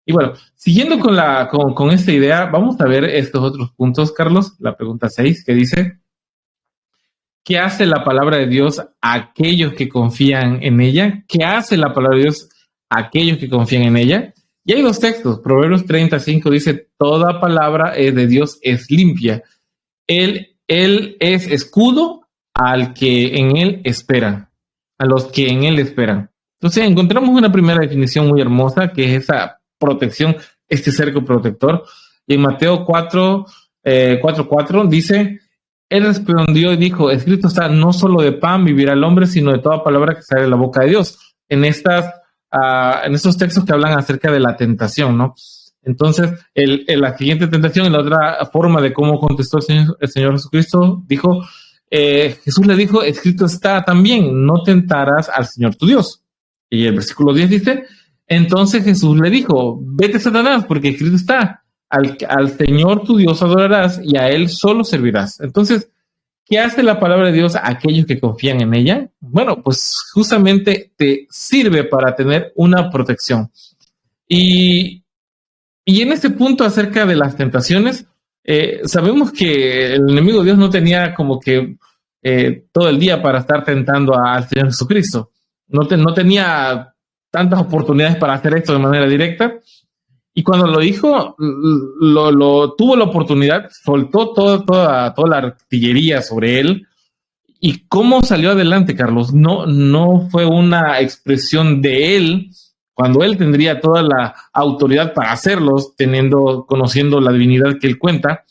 Y bueno, siguiendo con esta idea, vamos a ver estos otros puntos, Carlos. La pregunta 6 que dice, ¿qué hace la palabra de Dios a aquellos que confían en ella? ¿Qué hace la palabra de Dios a aquellos que confían en ella? Y hay dos textos. Proverbios 35 dice, toda palabra de Dios es limpia. Él es escudo al que en él espera, a los que en él esperan. Entonces encontramos una primera definición muy hermosa, que es esa protección, este cerco protector. Y en Mateo 4:4 dice, él respondió y dijo, escrito está, no solo de pan vivirá el hombre, sino de toda palabra que sale de la boca de Dios. En estos textos que hablan acerca de la tentación, ¿no? Entonces, la siguiente tentación, en la otra forma de cómo contestó el Señor Jesucristo, dijo, Jesús le dijo, escrito está también, no tentarás al Señor tu Dios. Y el versículo 10 dice, entonces Jesús le dijo, vete Satanás, porque escrito está, al Señor tu Dios adorarás y a Él solo servirás. Entonces, ¿qué hace la palabra de Dios a aquellos que confían en ella? Bueno, pues justamente te sirve para tener una protección. Y en este punto acerca de las tentaciones, sabemos que el enemigo de Dios no tenía como que todo el día para estar tentando al Señor Jesucristo. No tenía tantas oportunidades para hacer esto de manera directa. Y cuando lo dijo, tuvo la oportunidad, soltó toda la artillería sobre él. ¿Y cómo salió adelante, Carlos? No fue una expresión de él, cuando él tendría toda la autoridad para hacerlos, conociendo la divinidad que él cuenta,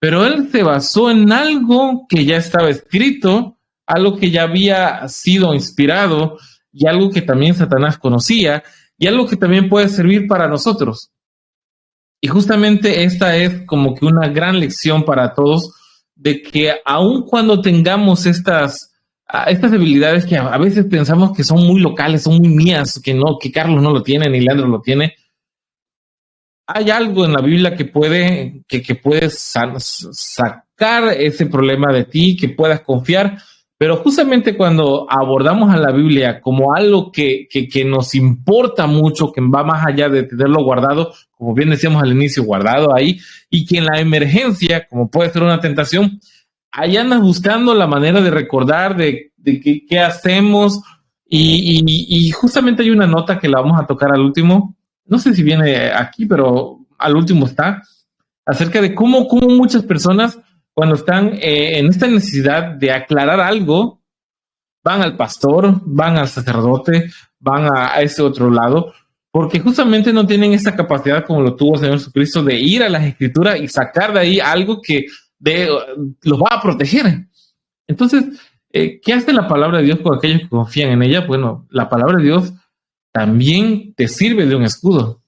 pero él se basó en algo que ya estaba escrito, algo que ya había sido inspirado y algo que también Satanás conocía y algo que también puede servir para nosotros. Y justamente esta es como que una gran lección para todos, de que aun cuando tengamos estas debilidades que a veces pensamos que son muy locales, son muy mías, que Carlos no lo tiene, ni Leandro lo tiene, hay algo en la Biblia que puede sacar ese problema de ti, que puedas confiar, pero justamente cuando abordamos a la Biblia como algo que nos importa mucho, que va más allá de tenerlo guardado, como bien decíamos al inicio, guardado ahí, y que en la emergencia, como puede ser una tentación, ahí andas buscando la manera de recordar de qué hacemos, y justamente hay una nota que la vamos a tocar al último, no sé si viene aquí, pero al último está, acerca de cómo muchas personas, cuando están en esta necesidad de aclarar algo, van al pastor, van al sacerdote, van a ese otro lado, porque justamente no tienen esa capacidad como lo tuvo el Señor Jesucristo de ir a las Escrituras y sacar de ahí algo que los va a proteger. Entonces, ¿qué hace la palabra de Dios con aquellos que confían en ella? Bueno, la palabra de Dios también te sirve de un escudo.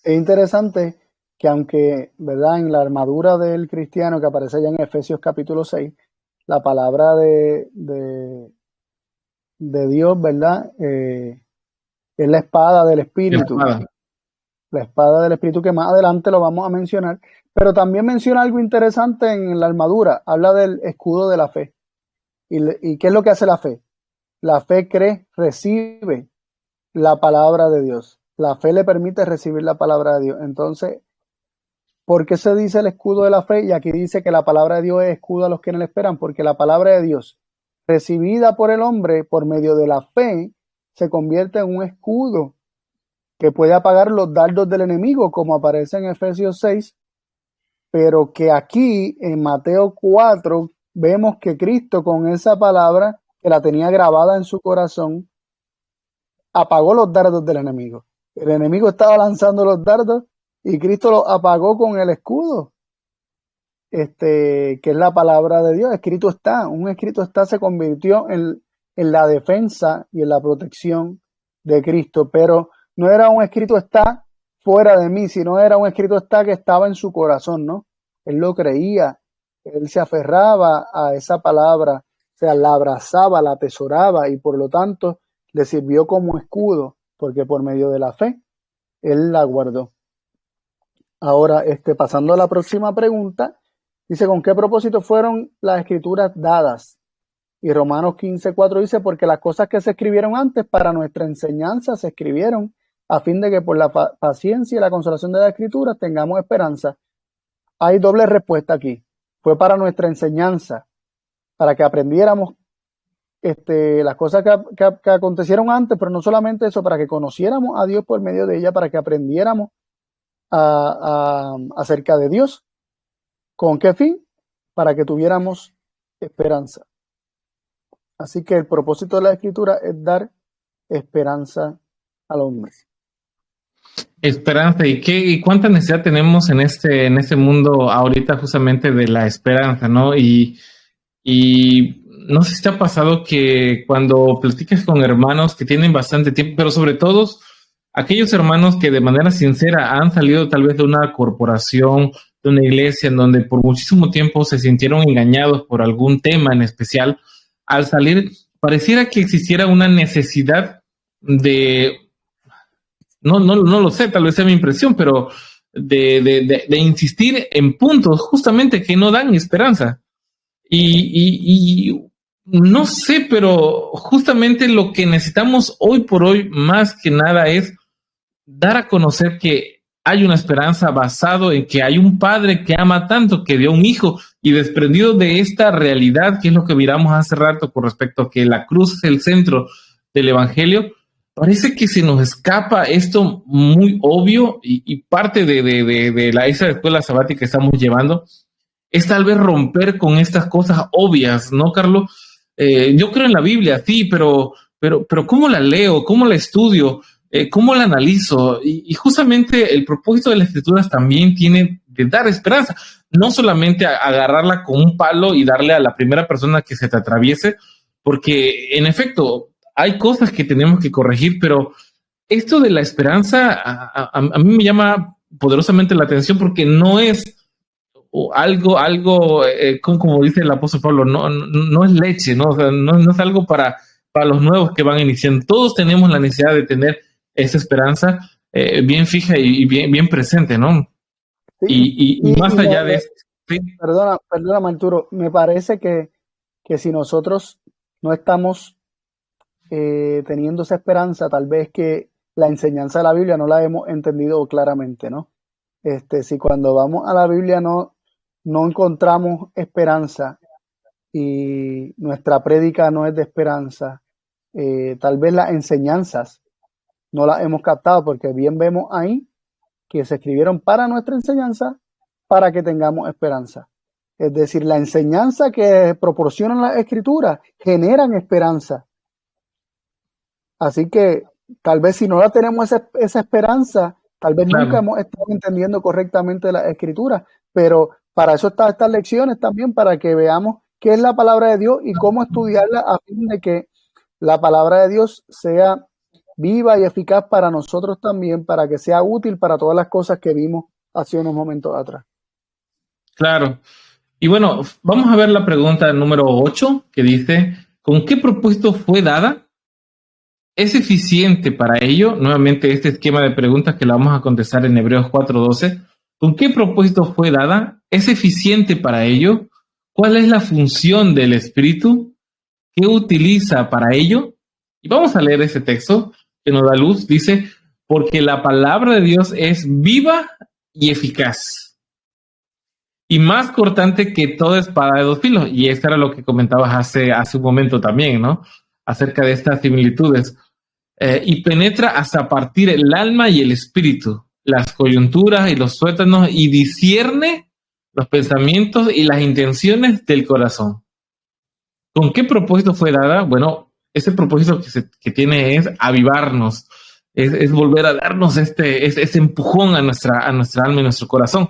Es interesante que aunque, ¿verdad?, en la armadura del cristiano que aparece ya en Efesios capítulo 6, la palabra de Dios, ¿verdad?, es la espada del Espíritu. La espada del Espíritu, que más adelante lo vamos a mencionar, pero también menciona algo interesante en la armadura, habla del escudo de la fe. ¿Y qué es lo que hace la fe? La fe cree, recibe la palabra de Dios. La fe le permite recibir la palabra de Dios. Entonces, ¿por qué se dice el escudo de la fe? Y aquí dice que la palabra de Dios es escudo a los que no le esperan, porque la palabra de Dios, recibida por el hombre por medio de la fe, se convierte en un escudo que puede apagar los dardos del enemigo, como aparece en Efesios 6, pero que aquí en Mateo 4 vemos que Cristo, con esa palabra que la tenía grabada en su corazón, apagó los dardos del enemigo. El enemigo estaba lanzando los dardos y Cristo los apagó con el escudo, que es la palabra de Dios. Escrito está, un escrito está se convirtió en la defensa y en la protección de Cristo, pero no era un escrito está fuera de mí, sino era un escrito está que estaba en su corazón, ¿no? Él lo creía, él se aferraba a esa palabra, o sea, la abrazaba, la atesoraba y por lo tanto le sirvió como escudo, porque por medio de la fe él la guardó. Ahora, pasando a la próxima pregunta, dice, ¿con qué propósito fueron las escrituras dadas? Y Romanos 15:4 dice, porque las cosas que se escribieron antes para nuestra enseñanza se escribieron a fin de que por la paciencia y la consolación de las escrituras tengamos esperanza. Hay doble respuesta aquí. Fue para nuestra enseñanza, para que aprendiéramos las cosas que acontecieron antes, pero no solamente eso, para que conociéramos a Dios por medio de ella, para que aprendiéramos acerca de Dios. ¿Con qué fin? Para que tuviéramos esperanza. Así que el propósito de la escritura es dar esperanza al hombre. Esperanza, ¿y cuánta necesidad tenemos en este mundo ahorita justamente de la esperanza, ¿no? Y no sé si te ha pasado que cuando platicas con hermanos que tienen bastante tiempo, pero sobre todo aquellos hermanos que de manera sincera han salido tal vez de una corporación, de una iglesia en donde por muchísimo tiempo se sintieron engañados por algún tema en especial, al salir pareciera que existiera una necesidad de, no lo sé, tal vez sea mi impresión, pero de insistir en puntos justamente que no dan esperanza. Y no sé, pero justamente lo que necesitamos hoy por hoy más que nada es dar a conocer que hay una esperanza basado en que hay un padre que ama tanto, que dio un hijo, y desprendido de esta realidad, que es lo que miramos hace rato con respecto a que la cruz es el centro del evangelio, parece que se nos escapa esto muy obvio y parte de esa escuela sabática que estamos llevando es tal vez romper con estas cosas obvias, ¿no, Carlos? Yo creo en la Biblia, sí, pero ¿cómo la leo? ¿Cómo la estudio? ¿Cómo la analizo? Y justamente el propósito de las escrituras también tiene de dar esperanza, no solamente agarrarla con un palo y darle a la primera persona que se te atraviese, porque en efecto hay cosas que tenemos que corregir, pero esto de la esperanza a mí me llama poderosamente la atención porque no es algo como dice el apóstol Pablo, no es leche, ¿no? O sea, no es algo para los nuevos que van iniciando. Todos tenemos la necesidad de tener esa esperanza bien fija y bien presente, ¿no? Sí, y más allá de esto. ¿Sí? Perdona, Arturo, me parece que si nosotros no estamos teniendo esa esperanza, tal vez que la enseñanza de la Biblia no la hemos entendido claramente, ¿no? Si cuando vamos a la Biblia no encontramos esperanza y nuestra prédica no es de esperanza, tal vez las enseñanzas no las hemos captado, porque bien vemos ahí que se escribieron para nuestra enseñanza, para que tengamos esperanza. Es decir, la enseñanza que proporcionan las escrituras generan esperanza. Así que tal vez si no la tenemos esa esperanza, tal vez Claro. nunca hemos estado entendiendo correctamente las escrituras, pero para eso están estas lecciones también, para que veamos qué es la palabra de Dios y cómo estudiarla a fin de que la palabra de Dios sea viva y eficaz para nosotros también, para que sea útil para todas las cosas que vimos hace unos momentos atrás. Claro. Y bueno, vamos a ver la pregunta número 8 que dice, ¿con qué propósito fue dada? ¿Es eficiente para ello? Nuevamente este esquema de preguntas que la vamos a contestar en Hebreos 4:12. ¿Con qué propósito fue dada? ¿Es eficiente para ello? ¿Cuál es la función del Espíritu? ¿Qué utiliza para ello? Y vamos a leer ese texto que nos da luz. Dice, porque la palabra de Dios es viva y eficaz y más cortante que toda espada de dos filos. Y esto era lo que comentabas hace un momento también, ¿no? Acerca de estas similitudes. y penetra hasta partir el alma y el espíritu, las coyunturas y los tuétanos, y discierne los pensamientos y las intenciones del corazón. ¿Con qué propósito fue dada? Bueno, ese propósito que tiene es avivarnos, es volver a darnos este empujón a nuestra alma y nuestro corazón.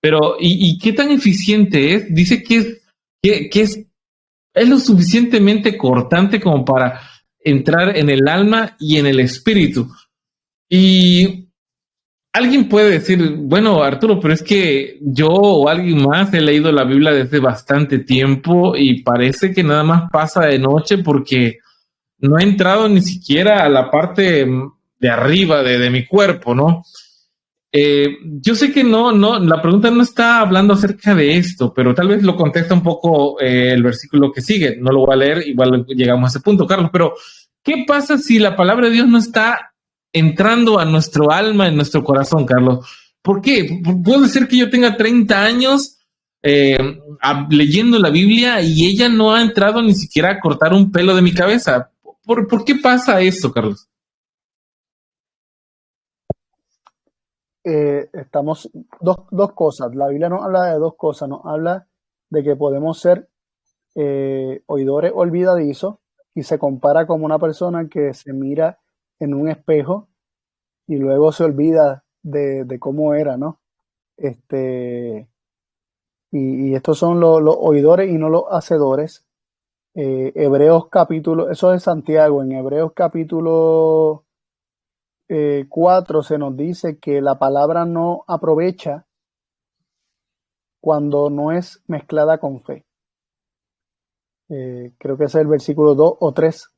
Pero, ¿y qué tan eficiente es? Dice que es lo suficientemente cortante como para entrar en el alma y en el espíritu. Y alguien puede decir, bueno, Arturo, pero es que yo o alguien más he leído la Biblia desde bastante tiempo y parece que nada más pasa de noche porque no he entrado ni siquiera a la parte de arriba de mi cuerpo, ¿no? Yo sé que la pregunta no está hablando acerca de esto, pero tal vez lo contesta un poco el versículo que sigue. No lo voy a leer, igual llegamos a ese punto, Carlos, pero ¿qué pasa si la palabra de Dios no está entrando a nuestro alma, en nuestro corazón, Carlos? ¿Por qué? Puede ser que yo tenga 30 años leyendo la Biblia y ella no ha entrado ni siquiera a cortar un pelo de mi cabeza. ¿Por qué pasa eso, Carlos? Estamos dos cosas. La Biblia nos habla de dos cosas. Nos habla de que podemos ser oidores olvidadizos y se compara como una persona que se mira en un espejo y luego se olvida de cómo era, ¿no? Y estos son los oidores y no los hacedores. Hebreos capítulo, eso es Santiago, en Hebreos capítulo 4 se nos dice que la palabra no aprovecha cuando no es mezclada con fe. Creo que ese es el versículo 2 o 3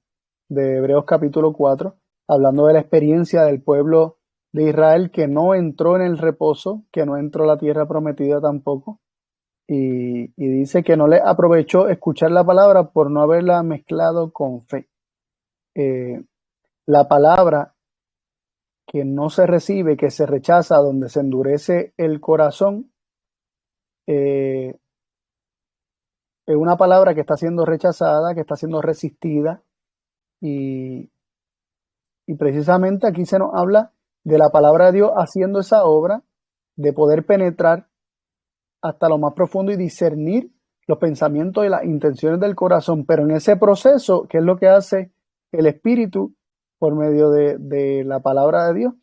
de Hebreos capítulo 4, hablando de la experiencia del pueblo de Israel que no entró en el reposo, que no entró a la tierra prometida tampoco, y dice que no le aprovechó escuchar la palabra por no haberla mezclado con fe. La palabra que no se recibe, que se rechaza, donde se endurece el corazón, es una palabra que está siendo rechazada, que está siendo resistida, y precisamente aquí se nos habla de la palabra de Dios haciendo esa obra de poder penetrar hasta lo más profundo y discernir los pensamientos y las intenciones del corazón. Pero en ese proceso, ¿qué es lo que hace el Espíritu por medio de la palabra de Dios?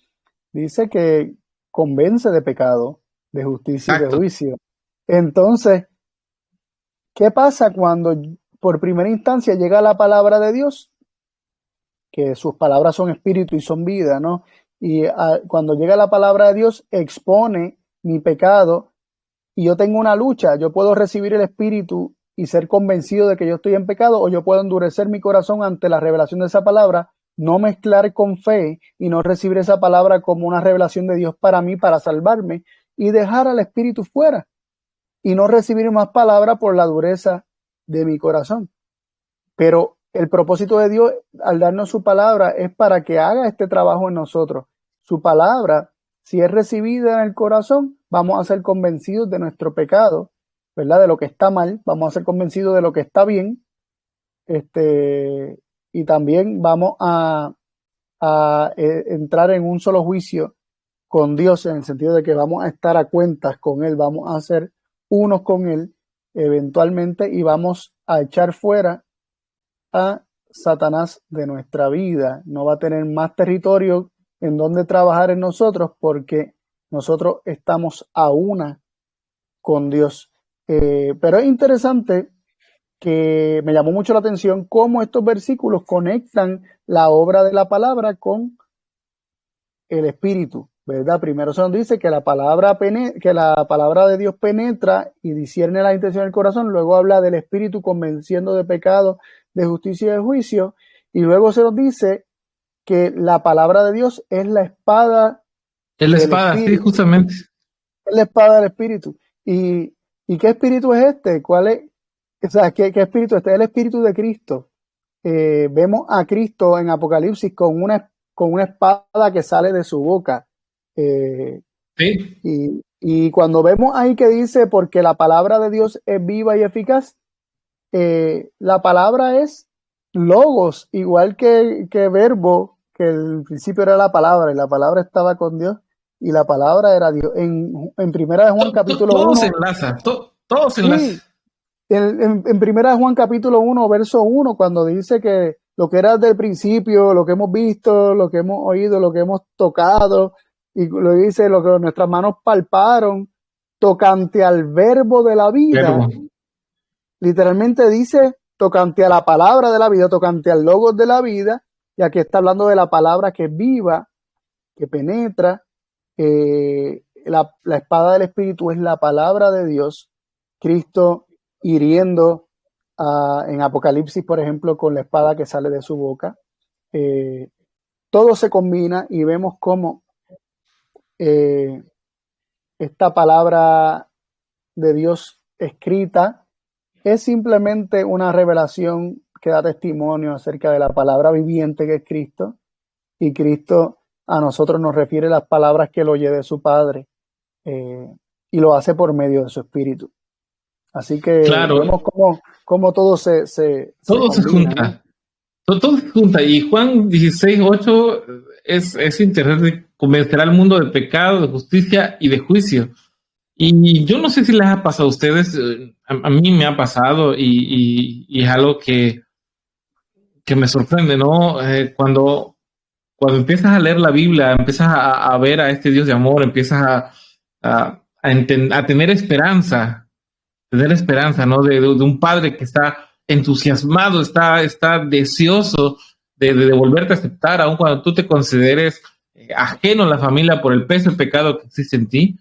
Dice que convence de pecado, de justicia y de Exacto. juicio. Entonces, ¿qué pasa cuando por primera instancia llega la palabra de Dios? Que sus palabras son espíritu y son vida, ¿no? Y cuando llega la palabra de Dios, expone mi pecado y yo tengo una lucha. Yo puedo recibir el espíritu y ser convencido de que yo estoy en pecado, o yo puedo endurecer mi corazón ante la revelación de esa palabra, no mezclar con fe y no recibir esa palabra como una revelación de Dios para mí, para salvarme, y dejar al espíritu fuera y no recibir más palabra por la dureza de mi corazón. Pero el propósito de Dios al darnos su palabra es para que haga este trabajo en nosotros. Su palabra, si es recibida en el corazón, vamos a ser convencidos de nuestro pecado, ¿verdad? De lo que está mal, vamos a ser convencidos de lo que está bien, y también vamos a entrar en un solo juicio con Dios, en el sentido de que vamos a estar a cuentas con Él, vamos a ser unos con Él eventualmente, y vamos a echar fuera a Satanás de nuestra vida. No va a tener más territorio en donde trabajar en nosotros, porque nosotros estamos a una con Dios. Pero es interesante, que me llamó mucho la atención cómo estos versículos conectan la obra de la palabra con el espíritu, ¿verdad? Primero se nos dice que la palabra de Dios penetra y discierne la intención del corazón. Luego habla del espíritu convenciendo de pecado, de justicia y de juicio. Y luego se nos dice que la palabra de Dios es la espada Es la del espada, sí, espíritu. justamente. Es la espada del espíritu. ¿Y qué espíritu es este? ¿Cuál es? O sea, ¿qué espíritu? Este es el espíritu de Cristo. Vemos a Cristo en Apocalipsis con una espada que sale de su boca. Sí, Y cuando vemos ahí que dice, porque la palabra de Dios es viva y eficaz, la palabra es logos, igual que verbo, que el principio era la palabra y la palabra estaba con Dios y la palabra era Dios. En Primera de Juan capítulo Todo se 1, enlaza, todo se enlaza. sí, en Primera de Juan capítulo 1, verso 1, cuando dice que lo que era del principio, lo que hemos visto, lo que hemos oído, lo que hemos tocado, y lo dice lo que nuestras manos palparon, tocante al verbo de la vida, Verbo. literalmente dice tocante a la palabra de la vida, tocante al logos de la vida, y aquí está hablando de la palabra que es viva, que penetra. La espada del Espíritu es la palabra de Dios. Cristo hiriendo en Apocalipsis, por ejemplo, con la espada que sale de su boca. Todo se combina y vemos cómo esta palabra de Dios escrita es simplemente una revelación que da testimonio acerca de la palabra viviente que es Cristo, y Cristo a nosotros nos refiere las palabras que él oye de su Padre, y lo hace por medio de su Espíritu. Así que Claro, vemos cómo todo se todo se combina, ¿no? junta. Todo se junta. Y Juan 16:8 es interesante, convencerá al mundo de pecado, de justicia y de juicio. Y yo no sé si les ha pasado a ustedes, a mí me ha pasado y es algo que me sorprende, ¿no? Cuando empiezas a leer la Biblia, empiezas a ver a este Dios de amor, empiezas a tener esperanza, ¿no? De un padre que está entusiasmado, está deseoso de volverte a aceptar, aun cuando tú te consideres ajeno a la familia por el peso del pecado que existe en ti.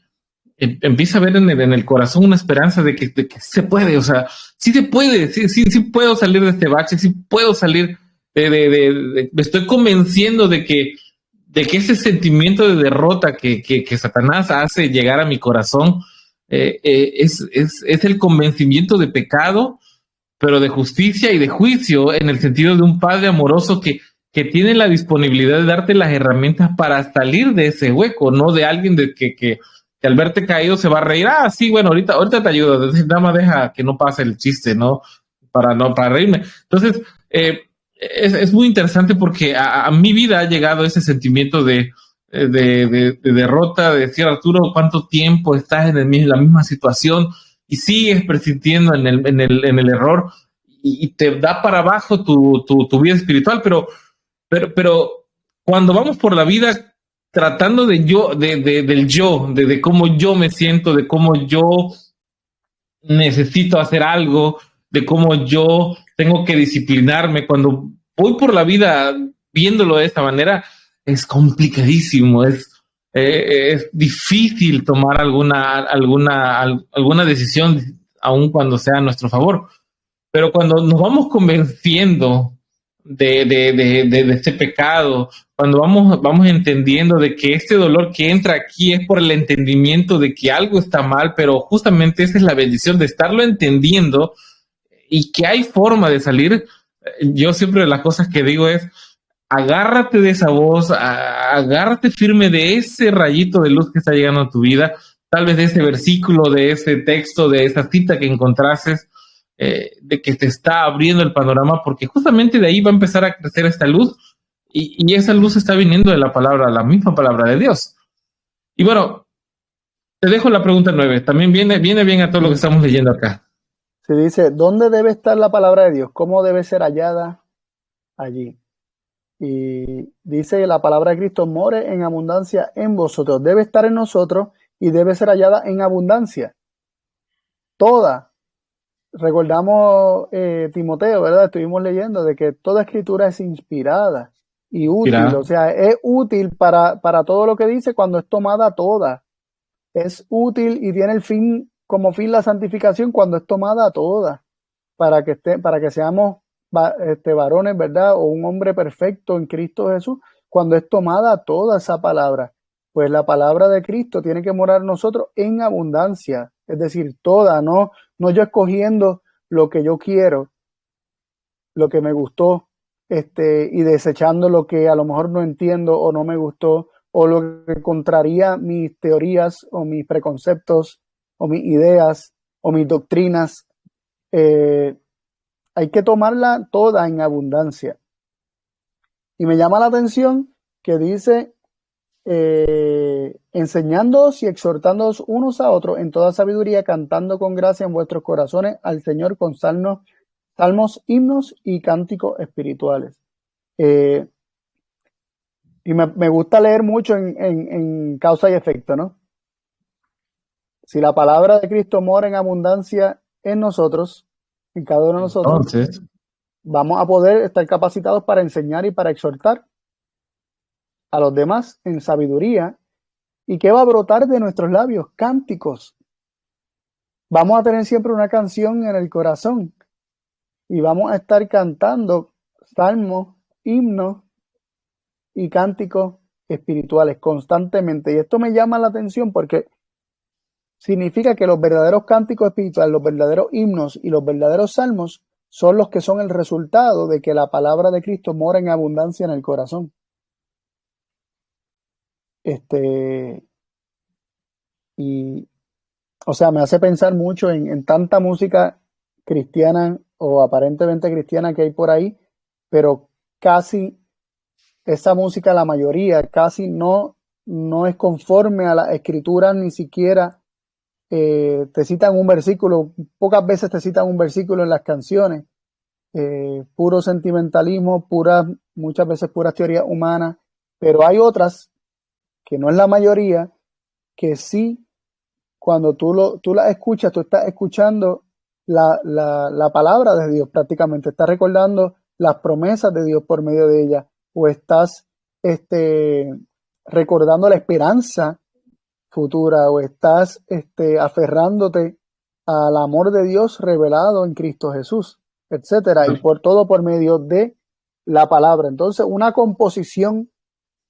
Empieza a ver en el corazón una esperanza de que se puede, o sea, sí se puede, sí puedo salir de este bache, sí puedo salir me estoy convenciendo de que ese sentimiento de derrota que Satanás hace llegar a mi corazón es el convencimiento de pecado, pero de justicia y de juicio, en el sentido de un padre amoroso que tiene la disponibilidad de darte las herramientas para salir de ese hueco, no de alguien que al verte caído se va a reír. Ah, sí, bueno, ahorita te ayudo, nada más deja que no pase el chiste, ¿no? Para reírme. Entonces, es muy interesante porque a mi vida ha llegado ese sentimiento de derrota, de decir, Arturo, ¿cuánto tiempo estás en la misma situación y sigues persistiendo en el error y te da para abajo tu vida espiritual? Pero cuando vamos por la vida tratando del yo, de cómo yo me siento, de cómo yo necesito hacer algo, de cómo yo tengo que disciplinarme. Cuando voy por la vida viéndolo de esta manera, es complicadísimo, es difícil tomar alguna decisión, aun cuando sea a nuestro favor. Pero cuando nos vamos convenciendo de este pecado, cuando vamos entendiendo de que este dolor que entra aquí es por el entendimiento de que algo está mal, pero justamente esa es la bendición de estarlo entendiendo y que hay forma de salir. Yo siempre las cosas que digo es, agárrate de esa voz, agárrate firme de ese rayito de luz que está llegando a tu vida, tal vez de ese versículo, de ese texto, de esa cita que encontrases, de que te está abriendo el panorama, porque justamente de ahí va a empezar a crecer esta luz y esa luz está viniendo de la misma palabra de Dios. Y bueno, te dejo la pregunta 9, también viene bien a todo lo que estamos leyendo acá. Se dice, ¿dónde debe estar la palabra de Dios? ¿Cómo debe ser hallada allí? Y dice, la palabra de Cristo more en abundancia en vosotros. Debe estar en nosotros y debe ser hallada en abundancia. Toda. Recordamos Timoteo, ¿verdad? Estuvimos leyendo de que toda escritura es inspirada y útil. Mira, O sea, es útil para todo lo que dice cuando es tomada toda. Es útil y tiene como fin la santificación cuando es tomada toda, para que seamos varones, ¿verdad? O un hombre perfecto en Cristo Jesús, cuando es tomada toda esa palabra. Pues la palabra de Cristo tiene que morar en nosotros en abundancia, es decir, toda, no yo escogiendo lo que yo quiero, lo que me gustó, y desechando lo que a lo mejor no entiendo o no me gustó, o lo que contraría mis teorías o mis preconceptos o mis ideas o mis doctrinas. Hay que tomarla toda en abundancia. Y me llama la atención que dice, enseñándoos y exhortándoos unos a otros en toda sabiduría, cantando con gracia en vuestros corazones al Señor con salmos, himnos y cánticos espirituales. Y me gusta leer mucho en causa y efecto, ¿no? Si la palabra de Cristo mora en abundancia en nosotros, en cada uno de nosotros, Entonces, vamos a poder estar capacitados para enseñar y para exhortar a los demás en sabiduría. ¿Y qué va a brotar de nuestros labios? Cánticos. Vamos a tener siempre una canción en el corazón y vamos a estar cantando salmos, himnos y cánticos espirituales constantemente. Y esto me llama la atención porque significa que los verdaderos cánticos espirituales, los verdaderos himnos y los verdaderos salmos son los que son el resultado de que la palabra de Cristo mora en abundancia en el corazón. Y, o sea, me hace pensar mucho en tanta música cristiana o aparentemente cristiana que hay por ahí, pero casi esa música, la mayoría, casi no es conforme a las escrituras, ni siquiera te citan un versículo, pocas veces te citan un versículo en las canciones, puro sentimentalismo, muchas veces puras teorías humanas, pero hay otras, que no es la mayoría, que sí, cuando tú la escuchas, tú estás escuchando la palabra de Dios prácticamente, estás recordando las promesas de Dios por medio de ella, o estás recordando la esperanza futura, o estás aferrándote al amor de Dios revelado en Cristo Jesús, etcétera, y por medio de la palabra. Entonces, una composición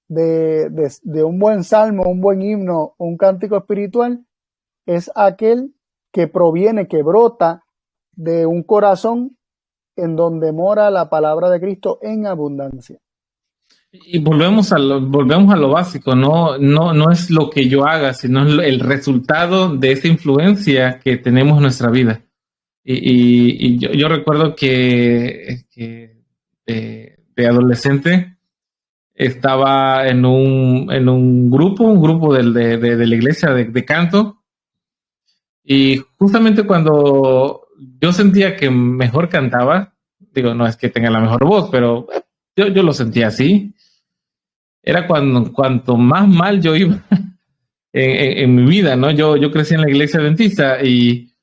de un buen salmo, un buen himno, un cántico espiritual, es aquel que proviene, que brota de un corazón en donde mora la palabra de Cristo en abundancia. y volvemos a lo básico, no es lo que yo haga, sino el resultado de esa influencia que tenemos en nuestra vida. Y yo recuerdo que de adolescente estaba en un grupo de la iglesia de canto, y justamente cuando yo sentía que mejor cantaba, digo, no es que tenga la mejor voz, pero yo lo sentía así, era cuanto más mal yo iba en mi vida, ¿no? Yo crecí en la iglesia adventista y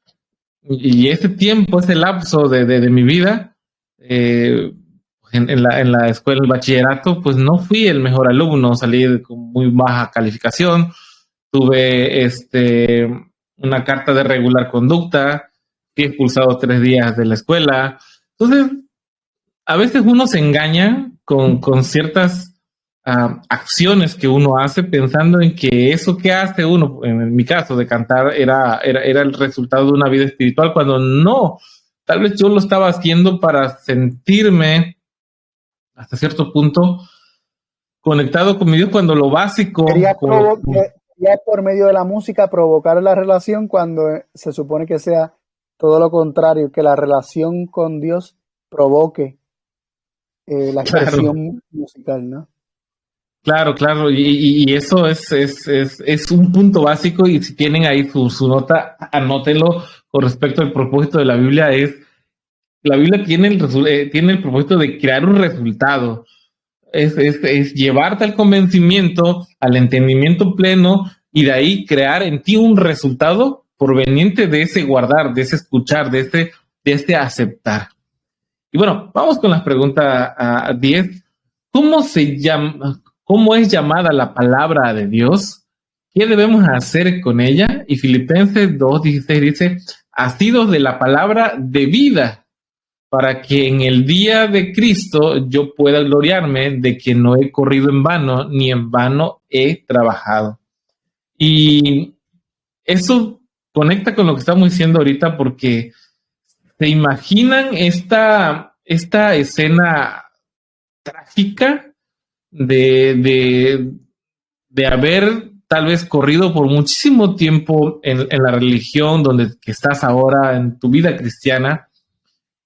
ese tiempo, ese lapso de mi vida, en la escuela, el bachillerato, pues no fui el mejor alumno, salí con muy baja calificación, tuve una carta de regular conducta, fui expulsado 3 días de la escuela. Entonces, a veces uno se engaña con ciertas acciones que uno hace pensando en que eso que hace uno, en mi caso de cantar, era el resultado de una vida espiritual, cuando no, tal vez yo lo estaba haciendo para sentirme hasta cierto punto conectado con mi Dios, cuando lo básico... Quería por medio de la música provocar la relación, cuando se supone que sea todo lo contrario, que la relación con Dios provoque la expresión musical, ¿no? Claro, y eso es un punto básico, y si tienen ahí su nota, anótenlo con respecto al propósito de la Biblia. La Biblia tiene el propósito de crear un resultado, es llevarte al convencimiento, al entendimiento pleno, y de ahí crear en ti un resultado proveniente de ese guardar, de ese escuchar, de este aceptar. Y bueno, vamos con la pregunta 10. ¿Cómo es llamada la palabra de Dios? ¿Qué debemos hacer con ella? Y Filipenses 2:16 dice, asidos de la palabra de vida, para que en el día de Cristo yo pueda gloriarme de que no he corrido en vano, ni en vano he trabajado. Y eso conecta con lo que estamos diciendo ahorita, porque ¿se imaginan esta escena trágica de haber tal vez corrido por muchísimo tiempo en la religión donde que estás ahora en tu vida cristiana,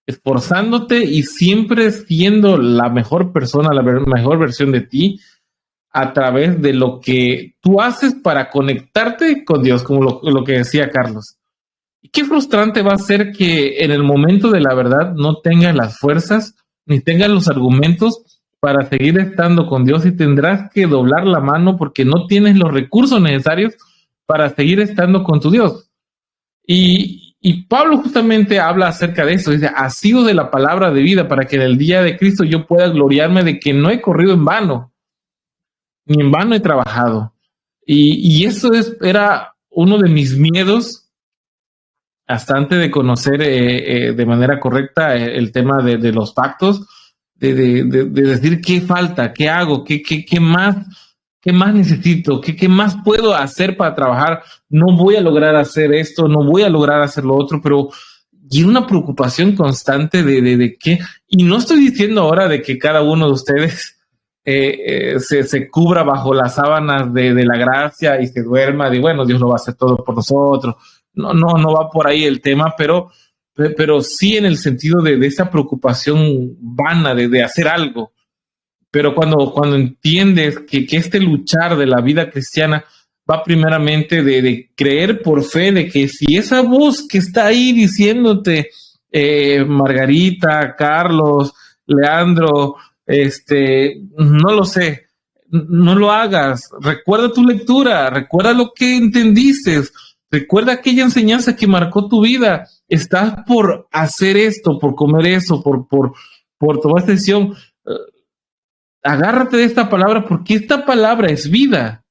esforzándote y siempre siendo la mejor persona, la mejor versión de ti a través de lo que tú haces para conectarte con Dios, como lo que decía Carlos. Y qué frustrante va a ser que en el momento de la verdad no tengas las fuerzas ni tengas los argumentos para seguir estando con Dios y tendrás que doblar la mano porque no tienes los recursos necesarios para seguir estando con tu Dios. Y Pablo justamente habla acerca de eso, dice, ha sido de la palabra de vida para que en el día de Cristo yo pueda gloriarme de que no he corrido en vano, ni en vano he trabajado. Y eso era uno de mis miedos hasta antes de conocer de manera correcta el tema de los pactos, de decir qué falta, qué hago, qué más necesito, qué más puedo hacer para trabajar. No voy a lograr hacer esto, no voy a lograr hacer lo otro, pero y una preocupación constante de qué. Y no estoy diciendo ahora de que cada uno de ustedes se cubra bajo las sábanas de la gracia y se duerma de, bueno, Dios lo va a hacer todo por nosotros. No va por ahí el tema, pero sí en el sentido de esa preocupación vana de hacer algo. Pero cuando entiendes que este luchar de la vida cristiana va primeramente de creer por fe, de que si esa voz que está ahí diciéndote, Margarita, Carlos, Leandro, no lo sé, no lo hagas. Recuerda tu lectura, recuerda lo que entendiste, recuerda aquella enseñanza que marcó tu vida. Estás por hacer esto, por comer eso, por tomar esta decisión. Agárrate de esta palabra porque esta palabra es vida.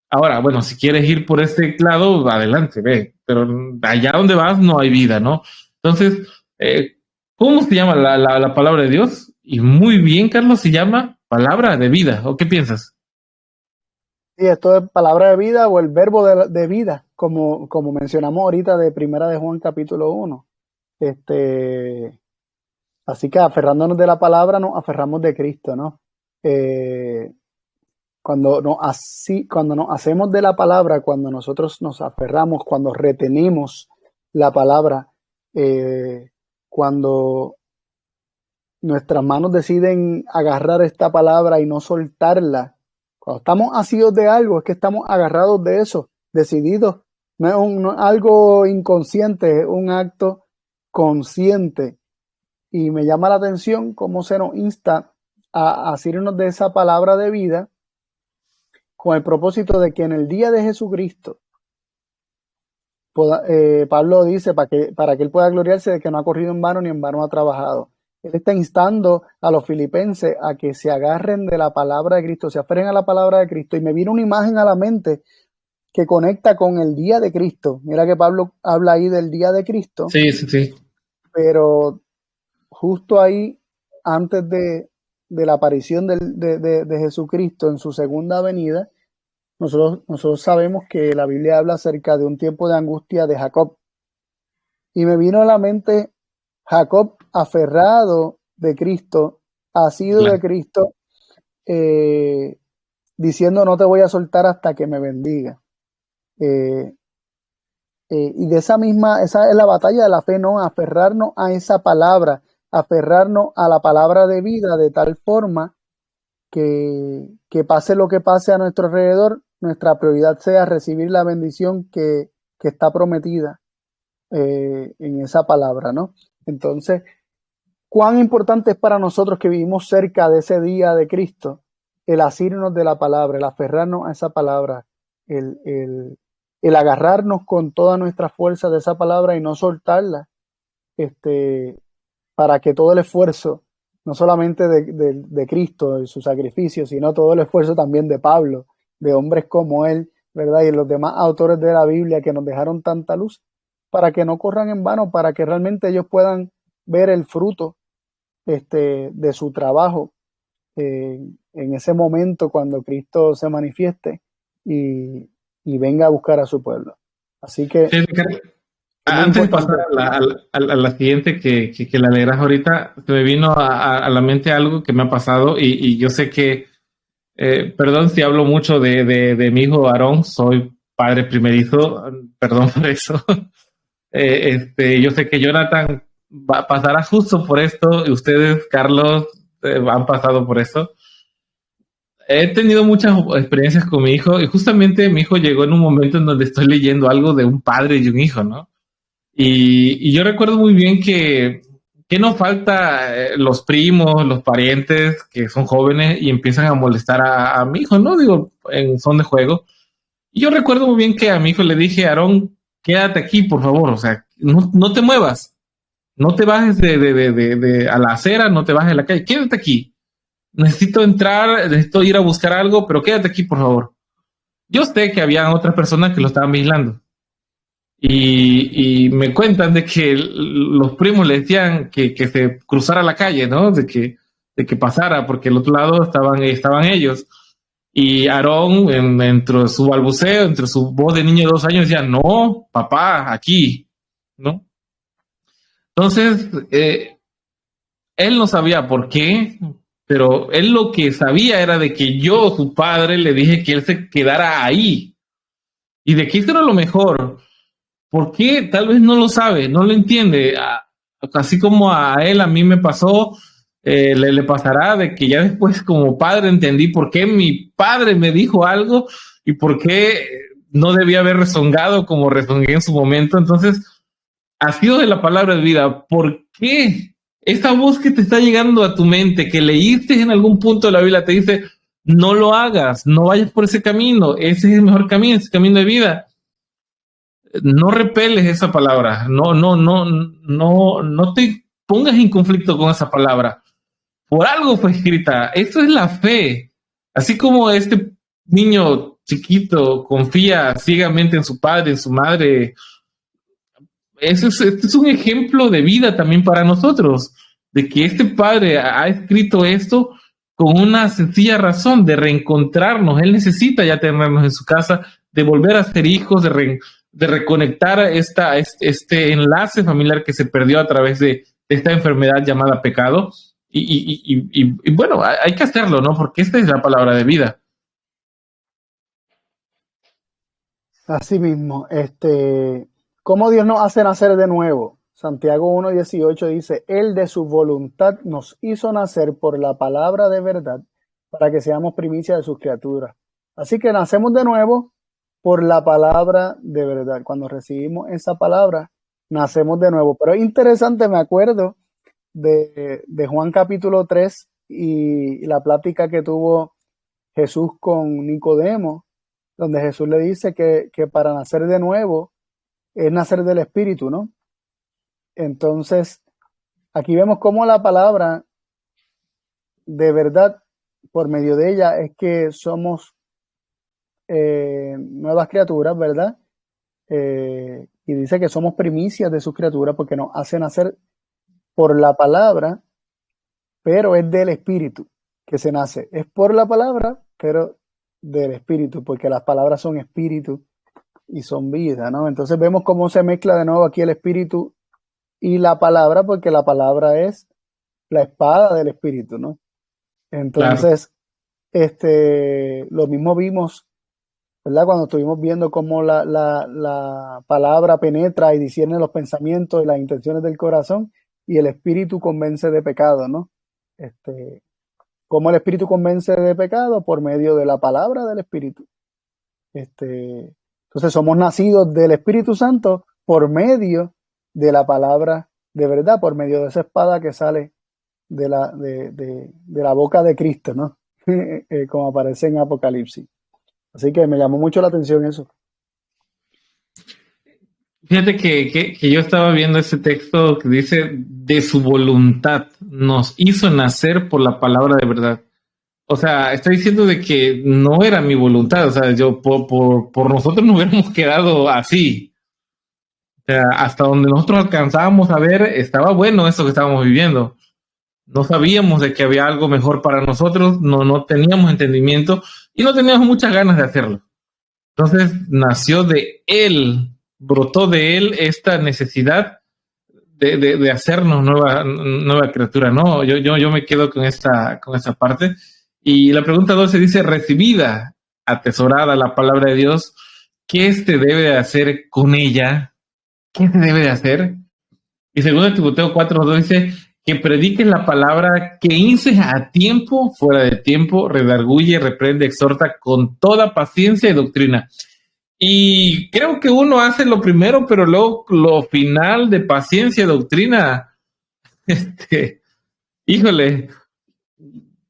Ahora, bueno, si quieres ir por este lado, adelante, ve, pero allá donde vas no hay vida, ¿no? Entonces, ¿cómo se llama la palabra de Dios? Y muy bien, Carlos, se llama palabra de vida. ¿O qué piensas? Sí, esto es palabra de vida o el verbo de vida, como mencionamos ahorita de Primera de Juan capítulo 1. Así que aferrándonos de la palabra, nos aferramos de Cristo, ¿no? Cuando nos hacemos de la palabra, cuando nosotros nos aferramos, cuando retenemos la palabra, cuando nuestras manos deciden agarrar esta palabra y no soltarla, cuando estamos asidos de algo, es que estamos agarrados de eso, decididos. No es algo inconsciente, es un acto consciente. Y me llama la atención cómo se nos insta a asirnos de esa palabra de vida con el propósito de que en el día de Jesucristo, Pablo dice para que él pueda gloriarse de que no ha corrido en vano ni en vano ha trabajado. Él está instando a los filipenses a que se agarren de la palabra de Cristo, se aferren a la palabra de Cristo. Y me vino una imagen a la mente que conecta con el día de Cristo. Mira que Pablo habla ahí del día de Cristo. Sí. Pero justo ahí, antes de la aparición de Jesucristo en su segunda venida, nosotros sabemos que la Biblia habla acerca de un tiempo de angustia de Jacob. Y me vino a la mente Jacob aferrado de Cristo, asido de Cristo, diciendo no te voy a soltar hasta que me bendiga. Y de esa es la batalla de la fe, ¿no? Aferrarnos a esa palabra, aferrarnos a la palabra de vida de tal forma que pase lo que pase a nuestro alrededor, nuestra prioridad sea recibir la bendición que está prometida en esa palabra, ¿no? Entonces, ¿cuán importante es para nosotros que vivimos cerca de ese día de Cristo el asirnos de la palabra, el aferrarnos a esa palabra, el agarrarnos con toda nuestra fuerza de esa palabra y no soltarla, para que todo el esfuerzo, no solamente de Cristo, de su sacrificio, sino todo el esfuerzo también de Pablo, de hombres como él, ¿verdad? Y los demás autores de la Biblia que nos dejaron tanta luz, para que no corran en vano, para que realmente ellos puedan ver el fruto de su trabajo en ese momento cuando Cristo se manifieste y venga a buscar a su pueblo. Así que antes de pasar a la siguiente que la leerás ahorita, se me vino a la mente algo que me ha pasado y yo sé que, perdón si hablo mucho de mi hijo Aarón, soy padre primerizo, perdón por eso. Yo sé que Jonathan pasará justo por esto. Y ustedes, Carlos, han pasado por esto. He tenido muchas experiencias con mi hijo y justamente mi hijo llegó en un momento en donde estoy leyendo algo de un padre y un hijo, ¿no? Y yo recuerdo muy bien que no falta los primos, los parientes que son jóvenes y empiezan a molestar a mi hijo, ¿no? Digo, en son de juego. Y yo recuerdo muy bien que a mi hijo le dije, Aarón, quédate aquí, por favor, o sea, no te muevas, no te bajes a la acera, no te bajes de la calle, quédate aquí. Necesito entrar, necesito ir a buscar algo, pero quédate aquí, por favor. Yo sé que había otras personas que lo estaban vigilando. Y me cuentan de que los primos le decían que se cruzara la calle, ¿no? De que pasara, porque al otro lado estaban ellos. Y Aarón, entre su balbuceo, entre su voz de niño de 2 años, decía, no, papá, aquí, ¿no? Entonces, él no sabía por qué, pero él lo que sabía era de que yo, su padre, le dije que él se quedara ahí y de que esto era lo mejor. ¿Por qué? Tal vez no lo sabe, no lo entiende. Así como a él, a mí me pasó, le pasará de que ya después como padre entendí por qué mi padre me dijo algo y por qué no debía haber rezongado como rezongué en su momento. Entonces, ha sido de la palabra de vida. ¿Por qué esa voz que te está llegando a tu mente, que leíste en algún punto de la Biblia, te dice, no lo hagas, no vayas por ese camino, ese es el mejor camino, ese camino de vida? No repeles esa palabra, no te pongas en conflicto con esa palabra. Por algo fue escrita. Eso es la fe. Así como este niño chiquito confía ciegamente en su padre, en su madre, este es un ejemplo de vida también para nosotros, de que este padre ha escrito esto con una sencilla razón de reencontrarnos. Él necesita ya tenernos en su casa, de volver a ser hijos, de reconectar este enlace familiar que se perdió a través de esta enfermedad llamada pecado. Y bueno, hay que hacerlo, ¿no? Porque esta es la palabra de vida. Así mismo, ¿cómo Dios nos hace nacer de nuevo? Santiago 1:18 dice, Él de su voluntad nos hizo nacer por la palabra de verdad para que seamos primicia de sus criaturas. Así que nacemos de nuevo por la palabra de verdad. Cuando recibimos esa palabra, nacemos de nuevo. Pero es interesante, me acuerdo de Juan capítulo 3 y la plática que tuvo Jesús con Nicodemo, donde Jesús le dice que para nacer de nuevo es nacer del Espíritu, ¿no? Entonces, aquí vemos cómo la palabra de verdad, por medio de ella, es que somos nuevas criaturas, ¿verdad? Y dice que somos primicias de sus criaturas porque nos hace nacer por la palabra, pero es del Espíritu que se nace. Es por la palabra, pero del Espíritu, porque las palabras son espíritu y son vida, ¿no? Entonces vemos cómo se mezcla de nuevo aquí el Espíritu y la palabra, porque la palabra es la espada del Espíritu, ¿no? Entonces, claro. Lo mismo vimos, ¿verdad? Cuando estuvimos viendo cómo la palabra penetra y discierne los pensamientos y las intenciones del corazón, y el Espíritu convence de pecado, ¿no? ¿Cómo el Espíritu convence de pecado? Por medio de la palabra del Espíritu. Entonces somos nacidos del Espíritu Santo por medio de la palabra de verdad, por medio de esa espada que sale de la boca de Cristo, ¿no? Como aparece en Apocalipsis. Así que me llamó mucho la atención eso. Fíjate que yo estaba viendo ese texto que dice, de su voluntad nos hizo nacer por la palabra de verdad. O sea, está diciendo de que no era mi voluntad, o sea, yo por nosotros nos hubiéramos quedado así. O sea, hasta donde nosotros alcanzábamos a ver, estaba bueno eso que estábamos viviendo. No sabíamos de que había algo mejor para nosotros, no teníamos entendimiento y no teníamos muchas ganas de hacerlo. Entonces nació de él, brotó de él esta necesidad de hacernos nueva criatura, ¿no? Yo me quedo con esta parte. Y la pregunta 12 dice, recibida, atesorada la palabra de Dios, ¿qué se debe de hacer con ella? ¿Qué se debe de hacer? Y segundo Timoteo 4:2 dice que prediques la palabra, que inces a tiempo, fuera de tiempo, redarguye, reprende, exhorta con toda paciencia y doctrina. Y creo que uno hace lo primero, pero luego lo final de paciencia y doctrina, este, híjole,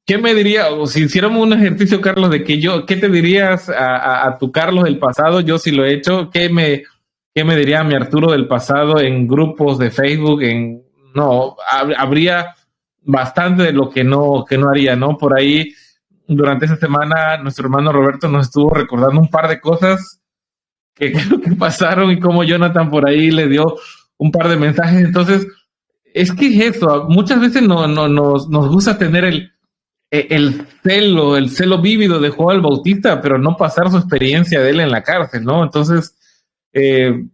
¿qué me diría? O si hiciéramos un ejercicio, Carlos, de que ¿qué te dirías a tu Carlos del pasado? Yo sí lo he hecho. ¿Qué me diría mi Arturo del pasado en grupos de Facebook? No, habría bastante de lo que no haría, ¿no? Por ahí, durante esa semana, nuestro hermano Roberto nos estuvo recordando un par de cosas que creo que pasaron y como Jonathan por ahí le dio un par de mensajes. Entonces, es que es eso. Muchas veces nos gusta tener el celo vívido de Juan el Bautista, pero no pasar su experiencia de él en la cárcel, ¿no? Entonces, eh,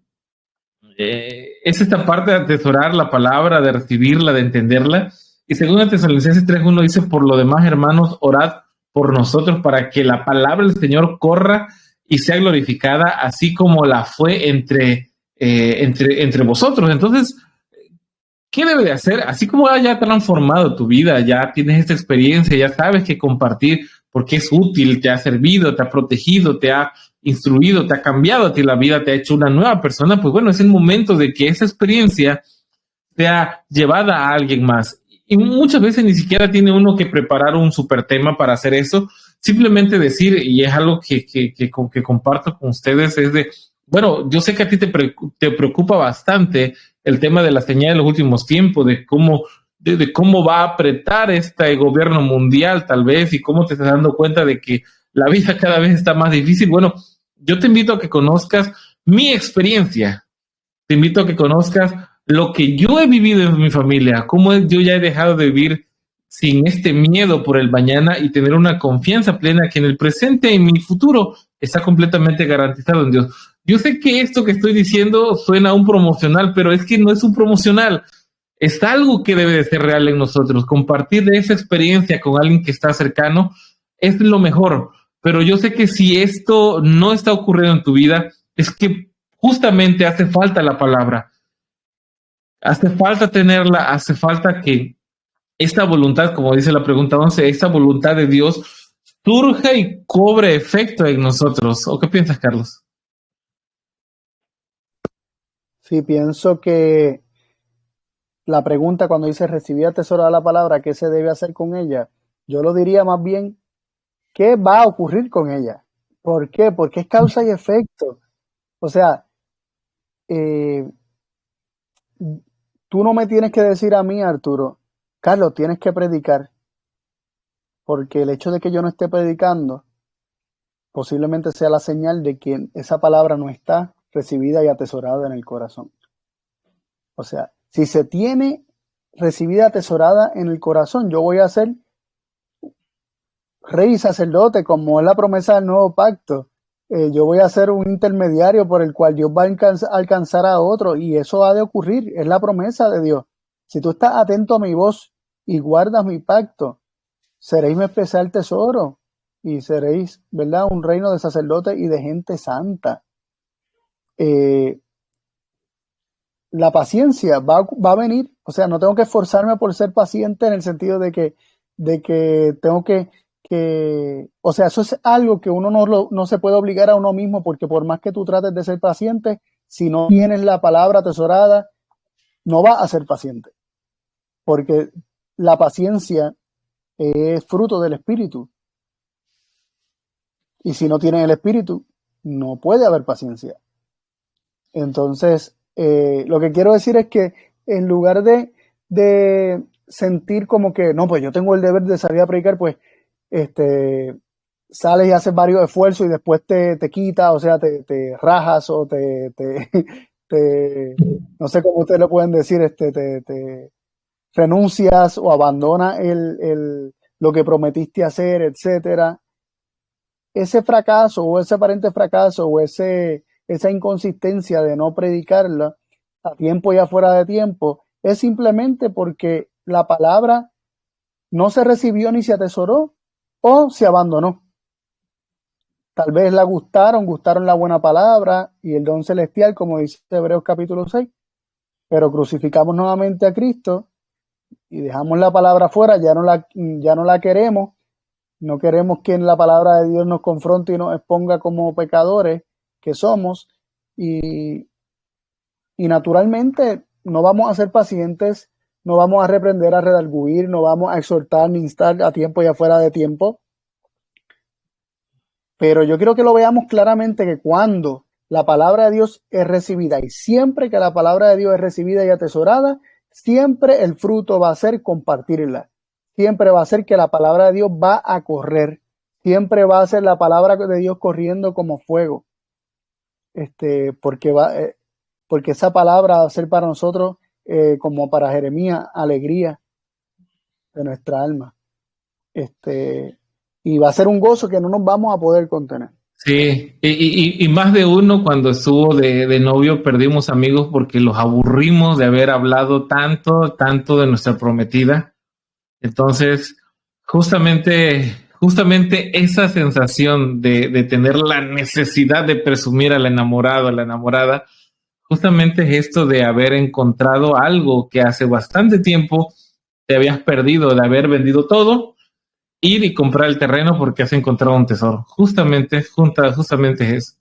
es esta parte de atesorar la palabra, de recibirla, de entenderla. Y según Tesalonicenses 3:1 dice, por lo demás, hermanos, orad por nosotros para que la palabra del Señor corra y sea glorificada, así como la fue entre vosotros. Entonces, ¿qué debe de hacer? Así como ya ha transformado tu vida, ya tienes esta experiencia, ya sabes que compartir porque es útil, te ha servido, te ha protegido, te ha instruido, te ha cambiado a ti la vida, te ha hecho una nueva persona, pues bueno, es el momento de que esa experiencia sea llevada a alguien más. Y muchas veces ni siquiera tiene uno que preparar un super tema para hacer eso, simplemente decir, y es algo que comparto con ustedes, es de, bueno, yo sé que a ti te preocupa bastante el tema de la señal de los últimos tiempos, de cómo va a apretar este gobierno mundial tal vez y cómo te estás dando cuenta de que la vida cada vez está más difícil. Bueno, yo te invito a que conozcas mi experiencia, te invito a que conozcas lo que yo he vivido en mi familia, cómo yo ya he dejado de vivir sin este miedo por el mañana y tener una confianza plena que en el presente y en mi futuro está completamente garantizado en Dios. Yo sé que esto que estoy diciendo suena a un promocional, pero es que no es un promocional. Es algo que debe de ser real en nosotros. Compartir de esa experiencia con alguien que está cercano es lo mejor. Pero yo sé que si esto no está ocurriendo en tu vida, es que justamente hace falta la palabra. Hace falta tenerla, hace falta que esta voluntad, como dice la pregunta 11, esta voluntad de Dios surja y cobre efecto en nosotros. ¿O qué piensas, Carlos? Sí, pienso que la pregunta cuando dice recibir atesorada la palabra, ¿qué se debe hacer con ella? Yo lo diría más bien, ¿qué va a ocurrir con ella? ¿Por qué? Porque es causa y efecto. O sea, eh, tú no me tienes que decir a mí, Arturo, Carlos, tienes que predicar, porque el hecho de que yo no esté predicando posiblemente sea la señal de que esa palabra no está recibida y atesorada en el corazón. O sea, si se tiene recibida atesorada en el corazón, yo voy a ser rey y sacerdote, como es la promesa del nuevo pacto. Yo voy a ser un intermediario por el cual Dios va a alcanzar a otro, y eso ha de ocurrir, es la promesa de Dios. Si tú estás atento a mi voz y guardas mi pacto, seréis mi especial tesoro y seréis, ¿verdad?, un reino de sacerdotes y de gente santa. La paciencia va a venir, o sea, no tengo que esforzarme por ser paciente en el sentido de que tengo o sea, eso es algo que uno no se puede obligar a uno mismo, porque por más que tú trates de ser paciente, si no tienes la palabra atesorada, no vas a ser paciente, porque la paciencia es fruto del Espíritu, y si no tienes el Espíritu, no puede haber paciencia. Entonces, lo que quiero decir es que en lugar de sentir como que, no, pues yo tengo el deber de salir a predicar, pues sales y haces varios esfuerzos y después te quitas, o sea, te rajas o no sé cómo ustedes lo pueden decir, te renuncias o abandonas lo que prometiste hacer, etcétera. Ese fracaso o ese aparente fracaso o esa inconsistencia de no predicarla a tiempo y afuera de tiempo es simplemente porque la palabra no se recibió ni se atesoró o se abandonó. Tal vez gustaron la buena palabra y el don celestial, como dice Hebreos capítulo 6, pero crucificamos nuevamente a Cristo y dejamos la palabra fuera, ya no la queremos, no queremos que la palabra de Dios nos confronte y nos exponga como pecadores que somos, y, y naturalmente no vamos a ser pacientes, no vamos a reprender, a redarguir, no vamos a exhortar ni instar a tiempo y afuera de tiempo. Pero yo quiero que lo veamos claramente, que cuando la palabra de Dios es recibida, y siempre que la palabra de Dios es recibida y atesorada, siempre el fruto va a ser compartirla. Siempre va a ser que la palabra de Dios va a correr. Siempre va a ser la palabra de Dios corriendo como fuego. Porque esa palabra va a ser para nosotros, como para Jeremías, alegría de nuestra alma. Y va a ser un gozo que no nos vamos a poder contener. Sí, y más de uno cuando estuvo de novio perdimos amigos porque los aburrimos de haber hablado tanto de nuestra prometida. Entonces, justamente esa sensación de tener la necesidad de presumir al enamorado, a la enamorada, justamente es esto de haber encontrado algo que hace bastante tiempo te habías perdido, de haber vendido todo, ir y comprar el terreno porque has encontrado un tesoro. Justamente es eso.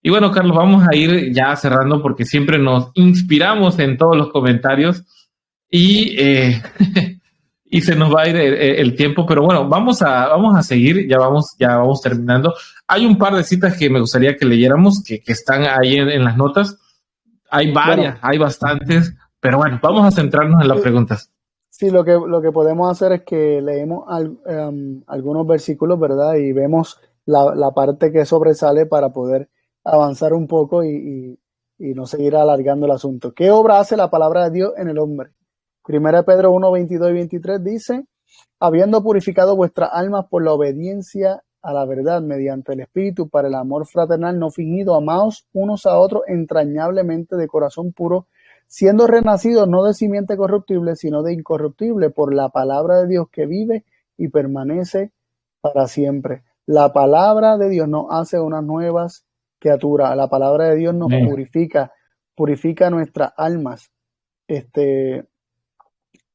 Y bueno, Carlos, vamos a ir ya cerrando porque siempre nos inspiramos en todos los comentarios y, y se nos va a ir el tiempo, pero bueno, vamos a seguir, ya vamos terminando. Hay un par de citas que me gustaría que leyéramos, que están ahí en las notas. Hay varias, hay bastantes, pero bueno, vamos a centrarnos en las preguntas. Sí, lo que podemos hacer es que leemos algunos versículos, ¿verdad? Y vemos la parte que sobresale para poder avanzar un poco y no seguir alargando el asunto. ¿Qué obra hace la palabra de Dios en el hombre? Primera Pedro 1, 22 y 23 dice: habiendo purificado vuestras almas por la obediencia a la verdad mediante el Espíritu para el amor fraternal no fingido, amaos unos a otros entrañablemente de corazón puro, siendo renacidos no de simiente corruptible, sino de incorruptible, por la palabra de Dios que vive y permanece para siempre. La palabra de Dios nos hace unas nuevas criaturas. La palabra de Dios nos purifica nuestras almas.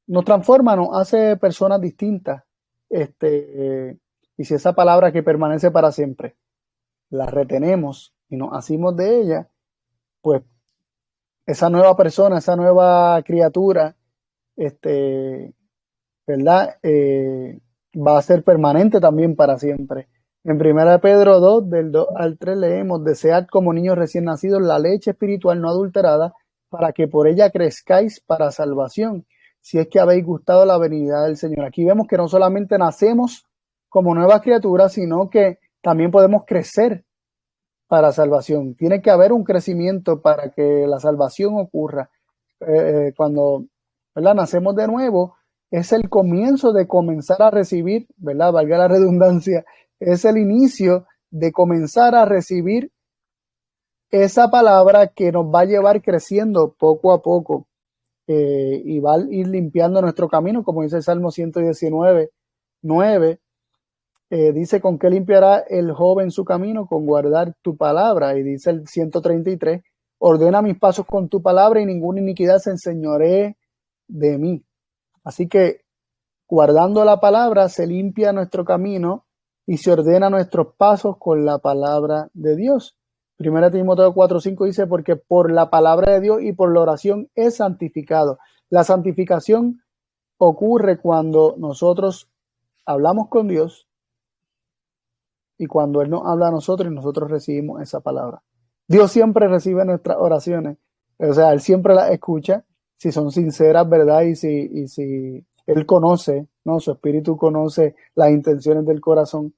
Nos transforma, nos hace personas distintas. Y si esa palabra que permanece para siempre la retenemos y nos hacemos de ella, pues esa nueva persona, esa nueva criatura, ¿verdad? Va a ser permanente también para siempre. En 1 Pedro 2, del 2 al 3 leemos: desead como niños recién nacidos la leche espiritual no adulterada, para que por ella crezcáis para salvación, si es que habéis gustado la venida del Señor. Aquí vemos que no solamente nacemos como nuevas criaturas, sino que también podemos crecer para salvación. Tiene que haber un crecimiento para que la salvación ocurra. Cuando, ¿verdad?, nacemos de nuevo, es el comienzo de comenzar a recibir, ¿verdad?, valga la redundancia, es el inicio de comenzar a recibir esa palabra que nos va a llevar creciendo poco a poco, y va a ir limpiando nuestro camino, como dice el Salmo 119, 9. Dice: ¿con qué limpiará el joven su camino? Con guardar tu palabra. Y dice el 133: ordena mis pasos con tu palabra, y ninguna iniquidad se enseñoree de mí. Así que guardando la palabra se limpia nuestro camino y se ordena nuestros pasos con la palabra de Dios. 1 Timoteo 4:5 dice: porque por la palabra de Dios y por la oración es santificado. La santificación ocurre cuando nosotros hablamos con Dios y cuando Él nos habla a nosotros y nosotros recibimos esa palabra. Dios siempre recibe nuestras oraciones, o sea, Él siempre las escucha, si son sinceras, ¿verdad? Y si Él conoce, ¿no? Su Espíritu conoce las intenciones del corazón,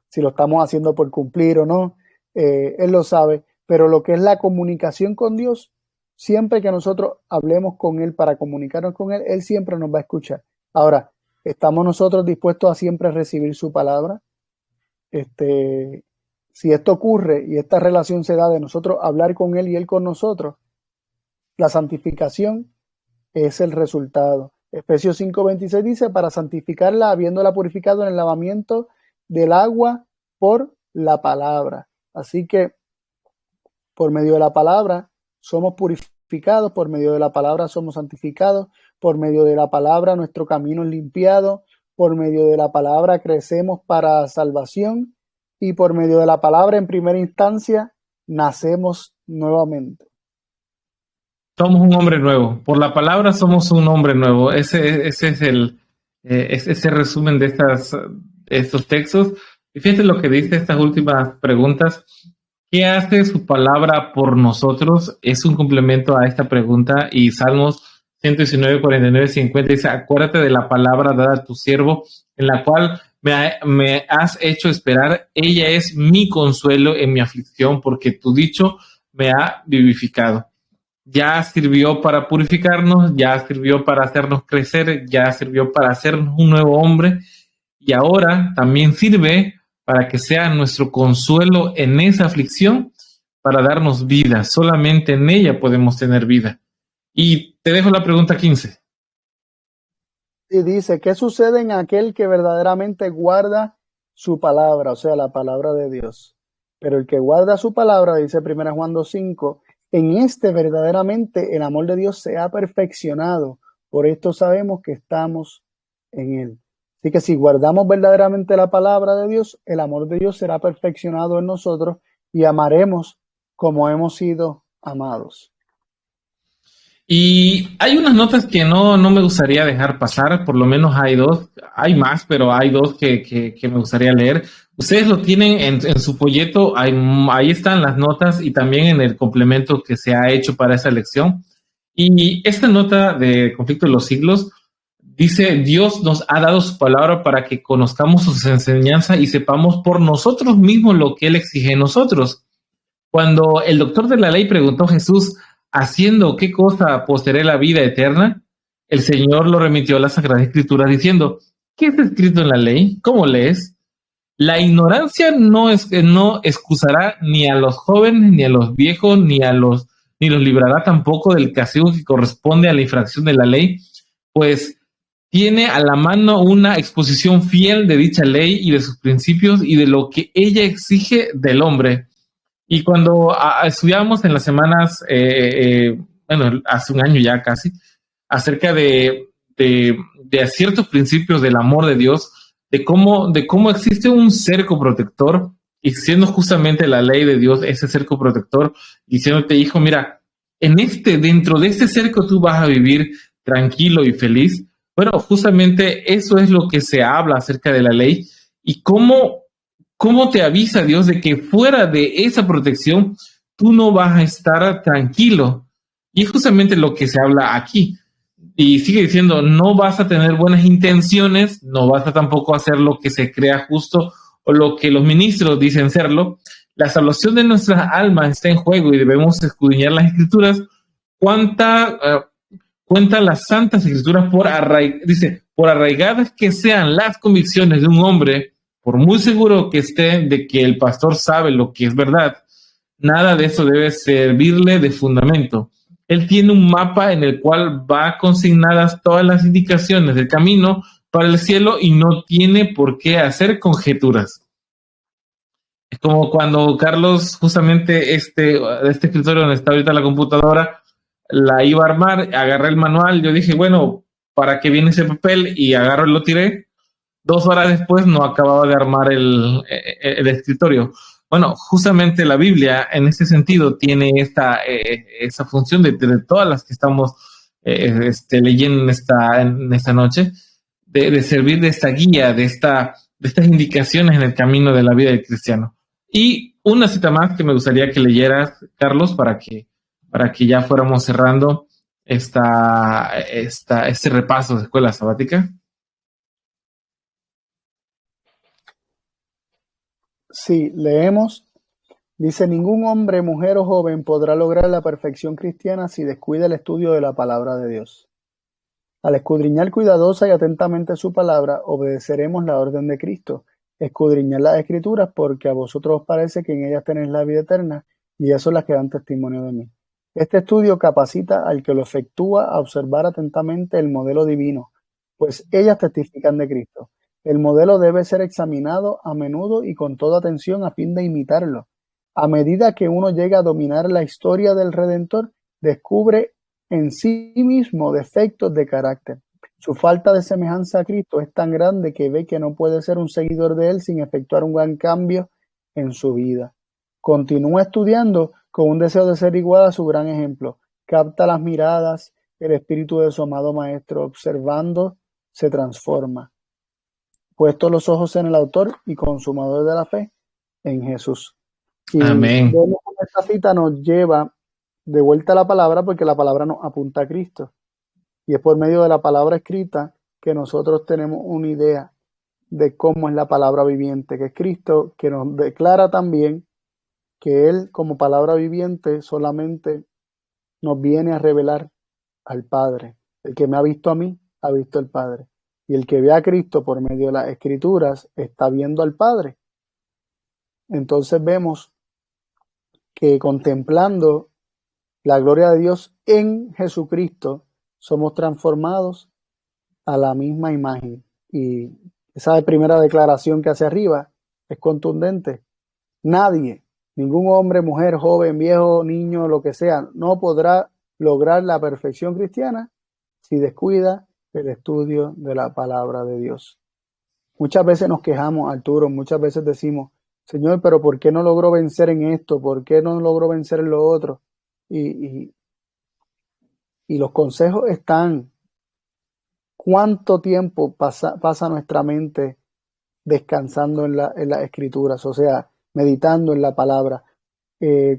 si lo estamos haciendo por cumplir o no, Él lo sabe. Pero lo que es la comunicación con Dios, siempre que nosotros hablemos con Él para comunicarnos con Él, Él siempre nos va a escuchar. Ahora, ¿estamos nosotros dispuestos a siempre recibir su palabra? Si esto ocurre y esta relación se da de nosotros hablar con Él y Él con nosotros, la santificación es el resultado. Efesios 5:26 dice: para santificarla, habiéndola purificado en el lavamiento del agua por la palabra. Así que por medio de la palabra somos purificados santificados, por medio de la palabra somos santificados, por medio de la palabra nuestro camino es limpiado, por medio de la palabra crecemos para salvación y por medio de la palabra en primera instancia nacemos nuevamente. Somos un hombre nuevo. Por la palabra somos un hombre nuevo. Ese es ese resumen de estos textos. Y fíjate lo que dice estas últimas preguntas. ¿Qué hace su palabra por nosotros? Es un complemento a esta pregunta. Y Salmos 119, 49, 50 dice: acuérdate de la palabra dada a tu siervo, en la cual me has hecho esperar. Ella es mi consuelo en mi aflicción, porque tu dicho me ha vivificado. Ya sirvió para purificarnos, ya sirvió para hacernos crecer, ya sirvió para hacernos un nuevo hombre y ahora también sirve para que sea nuestro consuelo en esa aflicción, para darnos vida. Solamente en ella podemos tener vida. Y te dejo la pregunta 15. Y dice, ¿qué sucede en aquel que verdaderamente guarda su palabra? O sea, la palabra de Dios. Pero el que guarda su palabra, dice 1 Juan 2:5, en este verdaderamente el amor de Dios se ha perfeccionado. Por esto sabemos que estamos en él. Así que si guardamos verdaderamente la palabra de Dios, el amor de Dios será perfeccionado en nosotros y amaremos como hemos sido amados. Y hay unas notas que no me gustaría dejar pasar, por lo menos hay dos, hay más, pero hay dos que me gustaría leer. Ustedes lo tienen en su folleto, ahí están las notas y también en el complemento que se ha hecho para esa lección. Y esta nota de Conflicto de los Siglos dice: Dios nos ha dado su palabra para que conozcamos sus enseñanzas y sepamos por nosotros mismos lo que Él exige de nosotros. Cuando el doctor de la ley preguntó a Jesús: ¿haciendo qué cosa poseeré la vida eterna? El Señor lo remitió a la Sagrada Escritura diciendo: ¿qué está escrito en la ley? ¿Cómo lees? La ignorancia no excusará ni a los jóvenes, ni a los viejos, ni los librará tampoco del castigo que corresponde a la infracción de la ley, pues tiene a la mano una exposición fiel de dicha ley y de sus principios y de lo que ella exige del hombre. Y cuando estudiábamos en las semanas, bueno, hace un año ya casi, acerca de ciertos principios del amor de Dios, de cómo existe un cerco protector, y siendo justamente la ley de Dios ese cerco protector, diciéndote: hijo, mira, dentro de este cerco tú vas a vivir tranquilo y feliz. Bueno, justamente eso es lo que se habla acerca de la ley y cómo te avisa Dios de que fuera de esa protección tú no vas a estar tranquilo. Y es justamente lo que se habla aquí. Y sigue diciendo: no vas a tener buenas intenciones, no vas a tampoco hacer lo que se crea justo o lo que los ministros dicen serlo. La salvación de nuestras almas está en juego y debemos escudriñar las escrituras. Cuentan las santas escrituras por arraigadas que sean las convicciones de un hombre, por muy seguro que esté de que el pastor sabe lo que es verdad, nada de eso debe servirle de fundamento. Él tiene un mapa en el cual va consignadas todas las indicaciones del camino para el cielo y no tiene por qué hacer conjeturas. Es como cuando Carlos, justamente este escritorio donde está ahorita la computadora, la iba a armar, agarré el manual, yo dije, bueno, ¿para qué viene ese papel? Y agarro y lo tiré. 2 horas después no acababa de armar el escritorio. Bueno, justamente la Biblia en ese sentido tiene esa función de todas las que estamos leyendo en esta noche, de servir de esta guía, de estas indicaciones en el camino de la vida del cristiano. Y una cita más que me gustaría que leyeras, Carlos, para que ya fuéramos cerrando este repaso de escuela sabática. Sí, leemos. Dice, ningún hombre, mujer o joven podrá lograr la perfección cristiana si descuida el estudio de la palabra de Dios. Al escudriñar cuidadosa y atentamente su palabra, obedeceremos la orden de Cristo. Escudriñad las Escrituras, porque a vosotros os parece que en ellas tenéis la vida eterna, y ellas son las que dan testimonio de mí. Este estudio capacita al que lo efectúa a observar atentamente el modelo divino, pues ellas testifican de Cristo. El modelo debe ser examinado a menudo y con toda atención a fin de imitarlo. A medida que uno llega a dominar la historia del Redentor, descubre en sí mismo defectos de carácter. Su falta de semejanza a Cristo es tan grande que ve que no puede ser un seguidor de Él sin efectuar un gran cambio en su vida. Continúa estudiando con un deseo de ser igual a su gran ejemplo. Capta las miradas, el espíritu de su amado maestro, observando, se transforma. Puesto los ojos en el autor y consumador de la fe, en Jesús. Y Amén. vemos cómo esta cita nos lleva de vuelta a la palabra, porque la palabra nos apunta a Cristo. Y es por medio de la palabra escrita que nosotros tenemos una idea de cómo es la palabra viviente, que es Cristo, que nos declara también que Él, como palabra viviente, solamente nos viene a revelar al Padre. El que me ha visto a mí, ha visto al Padre. Y el que ve a Cristo por medio de las Escrituras, está viendo al Padre. Entonces vemos que contemplando la gloria de Dios en Jesucristo, somos transformados a la misma imagen. Y esa primera declaración que hace arriba es contundente. Nadie, ningún hombre, mujer, joven, viejo, niño, lo que sea, no podrá lograr la perfección cristiana si descuida el estudio de la palabra de Dios. Muchas veces nos quejamos, Arturo, muchas veces decimos, Señor, pero ¿por qué no logro vencer en esto? ¿Por qué no logro vencer en lo otro? Y los consejos están. ¿Cuánto tiempo pasa nuestra mente descansando en las escrituras? O sea, meditando en la palabra.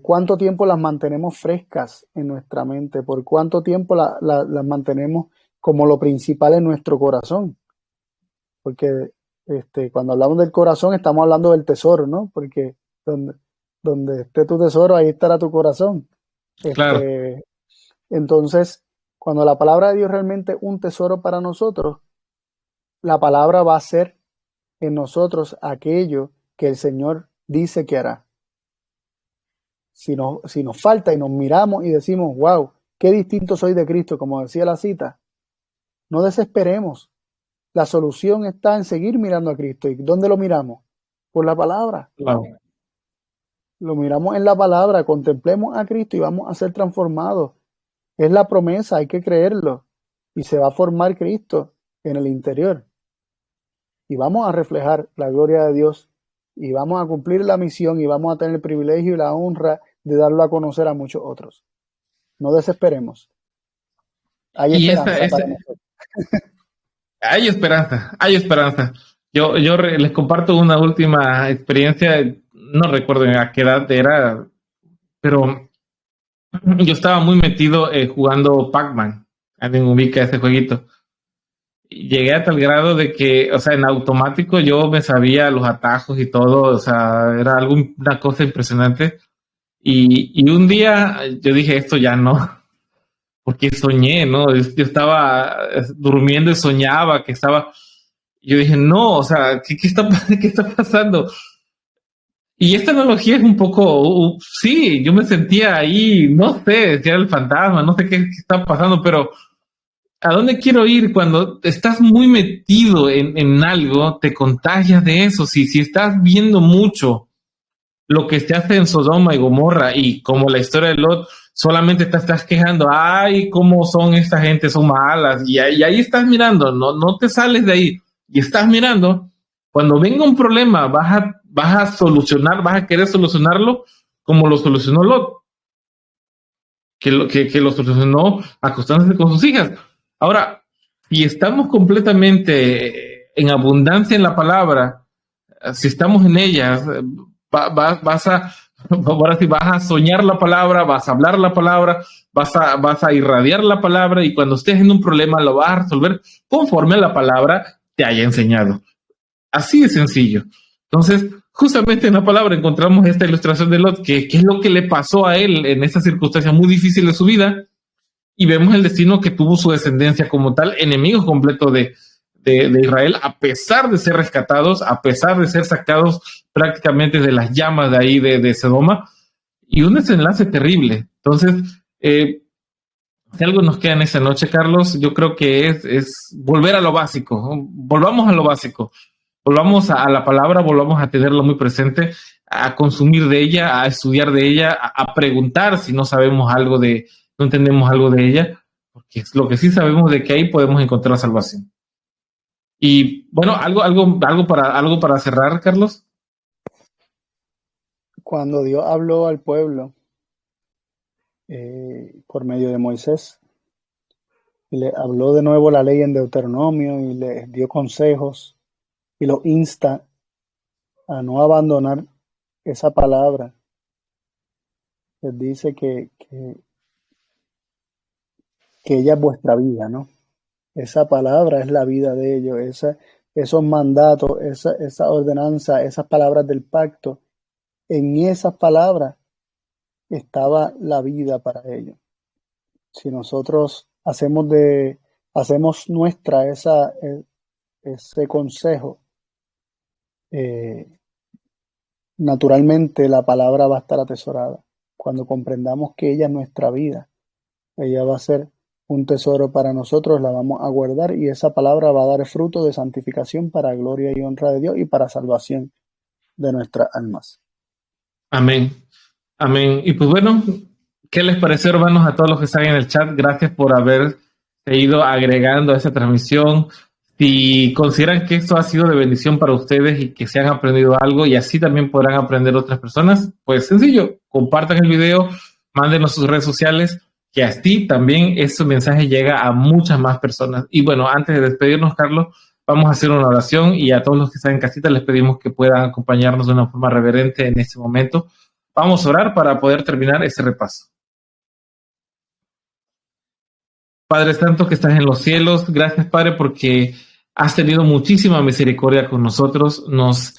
¿Cuánto tiempo las mantenemos frescas en nuestra mente? ¿Por cuánto tiempo las mantenemos como lo principal en nuestro corazón? Porque cuando hablamos del corazón estamos hablando del tesoro, ¿no? Porque donde esté tu tesoro, ahí estará tu corazón. Claro. Entonces, cuando la palabra de Dios es realmente un tesoro para nosotros, la palabra va a ser en nosotros aquello que el Señor dice que hará. Si nos falta y nos miramos y decimos, wow, qué distinto soy de Cristo, como decía la cita, no desesperemos. La solución está en seguir mirando a Cristo. ¿Y dónde lo miramos? Por la palabra. Claro. Lo miramos en la palabra, contemplemos a Cristo y vamos a ser transformados. Es la promesa, hay que creerlo. Y se va a formar Cristo en el interior. Y vamos a reflejar la gloria de Dios. Y vamos a cumplir la misión y vamos a tener el privilegio y la honra de darlo a conocer a muchos otros. No desesperemos. Hay esperanza para nosotros. Hay esperanza, hay esperanza. Yo les comparto una última experiencia, no recuerdo a qué edad era, pero yo estaba muy metido jugando Pac-Man. Alguien ubica ese jueguito. Llegué a tal grado de que, o sea, en automático yo me sabía los atajos y todo, o sea, era una cosa impresionante. Y un día yo dije, esto ya no. Porque soñé, ¿no? Yo estaba durmiendo y soñaba que estaba... Yo dije, no, o sea, ¿qué está pasando? Y esta analogía es un poco... sí, yo me sentía ahí, no sé si era el fantasma, no sé qué está pasando, pero ¿a dónde quiero ir? Cuando estás muy metido en algo, te contagias de eso. Si estás viendo mucho lo que se hace en Sodoma y Gomorra y como la historia de Lot, solamente te estás quejando, ay, cómo son esta gente, son malas, y ahí estás mirando, no te sales de ahí, y estás mirando, cuando venga un problema, vas a solucionar, vas a querer solucionarlo como lo solucionó Lot, que lo solucionó acostándose con sus hijas. Ahora, si estamos completamente en abundancia en la palabra, si estamos en ella, ahora sí vas a soñar la palabra, vas a hablar la palabra, vas a irradiar la palabra y cuando estés en un problema lo vas a resolver conforme a la palabra te haya enseñado. Así de sencillo. Entonces, justamente en la palabra encontramos esta ilustración de Lot, que es lo que le pasó a él en esa circunstancia muy difícil de su vida, y vemos el destino que tuvo su descendencia como tal, enemigo completo de Israel, a pesar de ser rescatados, a pesar de ser sacados prácticamente de las llamas de ahí de Sodoma, y un desenlace terrible. Entonces, si algo nos queda en esta noche, Carlos, yo creo que es volver a lo básico. Volvamos a lo básico, volvamos a la palabra, volvamos a tenerla muy presente, a consumir de ella, a estudiar de ella, a preguntar si no sabemos algo no entendemos algo de ella, porque es lo que sí sabemos de que ahí podemos encontrar salvación. Y bueno, algo para cerrar, Carlos. Cuando Dios habló al pueblo por medio de Moisés, y le habló de nuevo la ley en Deuteronomio y le dio consejos y lo insta a no abandonar esa palabra. Les dice que ella es vuestra vida, ¿no? Esa palabra es la vida de ellos, esos mandatos, esa ordenanza, esas palabras del pacto. En esas palabras estaba la vida para ellos. Si nosotros hacemos nuestra ese consejo, naturalmente la palabra va a estar atesorada. Cuando comprendamos que ella es nuestra vida, ella va a ser un tesoro para nosotros, la vamos a guardar y esa palabra va a dar fruto de santificación para gloria y honra de Dios y para salvación de nuestras almas. Amén. Amén. Y pues bueno, ¿qué les pareció, hermanos, a todos los que están en el chat? Gracias por haber ido agregando a esta transmisión. Si consideran que esto ha sido de bendición para ustedes y que se han aprendido algo y así también podrán aprender otras personas, pues sencillo, compartan el video, mándenos sus redes sociales, que así también este mensaje llega a muchas más personas. Y bueno, antes de despedirnos, Carlos, vamos a hacer una oración y a todos los que están en casita les pedimos que puedan acompañarnos de una forma reverente en este momento. Vamos a orar para poder terminar este repaso. Padre Santo que estás en los cielos, gracias, Padre, porque has tenido muchísima misericordia con nosotros, nos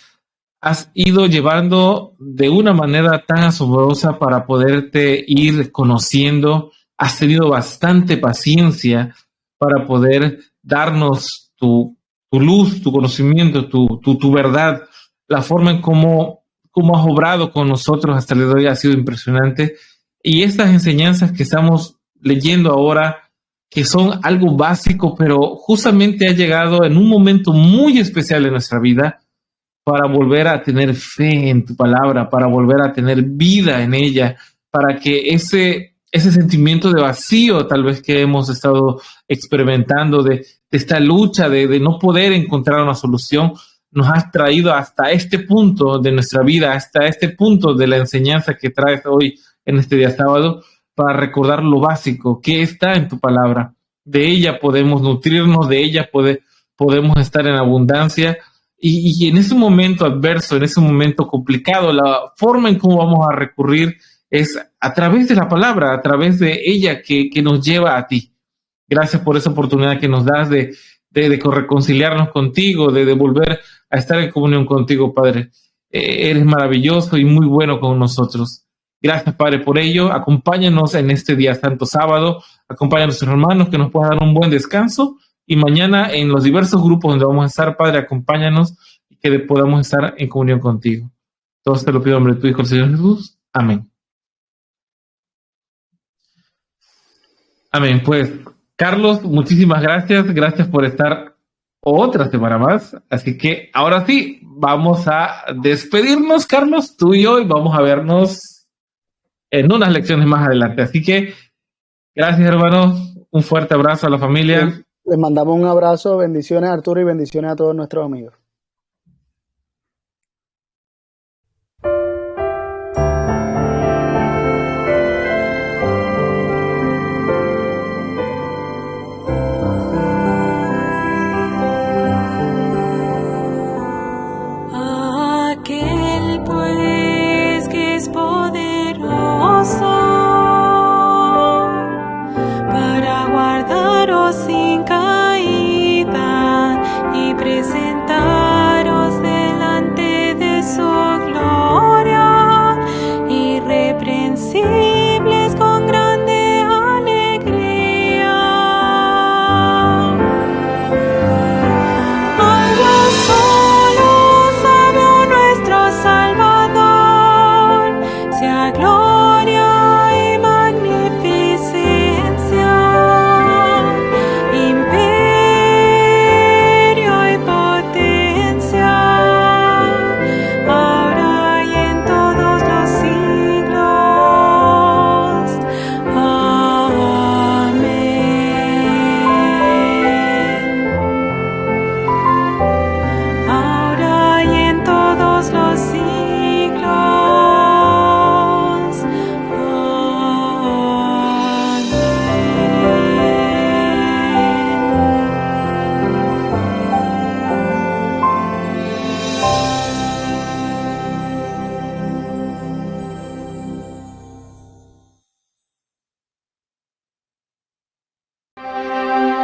has ido llevando de una manera tan asombrosa para poderte ir conociendo, has tenido bastante paciencia para poder darnos tu luz, tu conocimiento, tu verdad, la forma en cómo has obrado con nosotros hasta el día de hoy ha sido impresionante. Y estas enseñanzas que estamos leyendo ahora, que son algo básico, pero justamente ha llegado en un momento muy especial de nuestra vida para volver a tener fe en tu palabra, para volver a tener vida en ella, para que ese sentimiento de vacío tal vez que hemos estado experimentando, de esta lucha de no poder encontrar una solución, nos has traído hasta este punto de nuestra vida, hasta este punto de la enseñanza que traes hoy en este día sábado, para recordar lo básico que está en tu palabra. De ella podemos nutrirnos, de ella podemos estar en abundancia. Y en ese momento adverso, en ese momento complicado, la forma en cómo vamos a recurrir es a través de la palabra, a través de ella que nos lleva a ti. Gracias por esa oportunidad que nos das de reconciliarnos contigo, de volver a estar en comunión contigo, Padre. Eres maravilloso y muy bueno con nosotros. Gracias, Padre, por ello. Acompáñanos en este día santo sábado. Acompáñanos a nuestros hermanos que nos puedan dar un buen descanso. Y mañana en los diversos grupos donde vamos a estar, Padre, acompáñanos y que podamos estar en comunión contigo. Todo te lo pido en nombre de tu Hijo, el Señor Jesús. Amén. Amén. Pues, Carlos, muchísimas gracias. Gracias por estar otra semana más. Así que ahora sí, vamos a despedirnos, Carlos, tú y yo, y vamos a vernos en unas lecciones más adelante. Así que, gracias, hermanos. Un fuerte abrazo a la familia. Les mandamos un abrazo, bendiciones a Arturo y bendiciones a todos nuestros amigos. Aquel pues que es poderoso para guardaros sin caída y presentar Amén.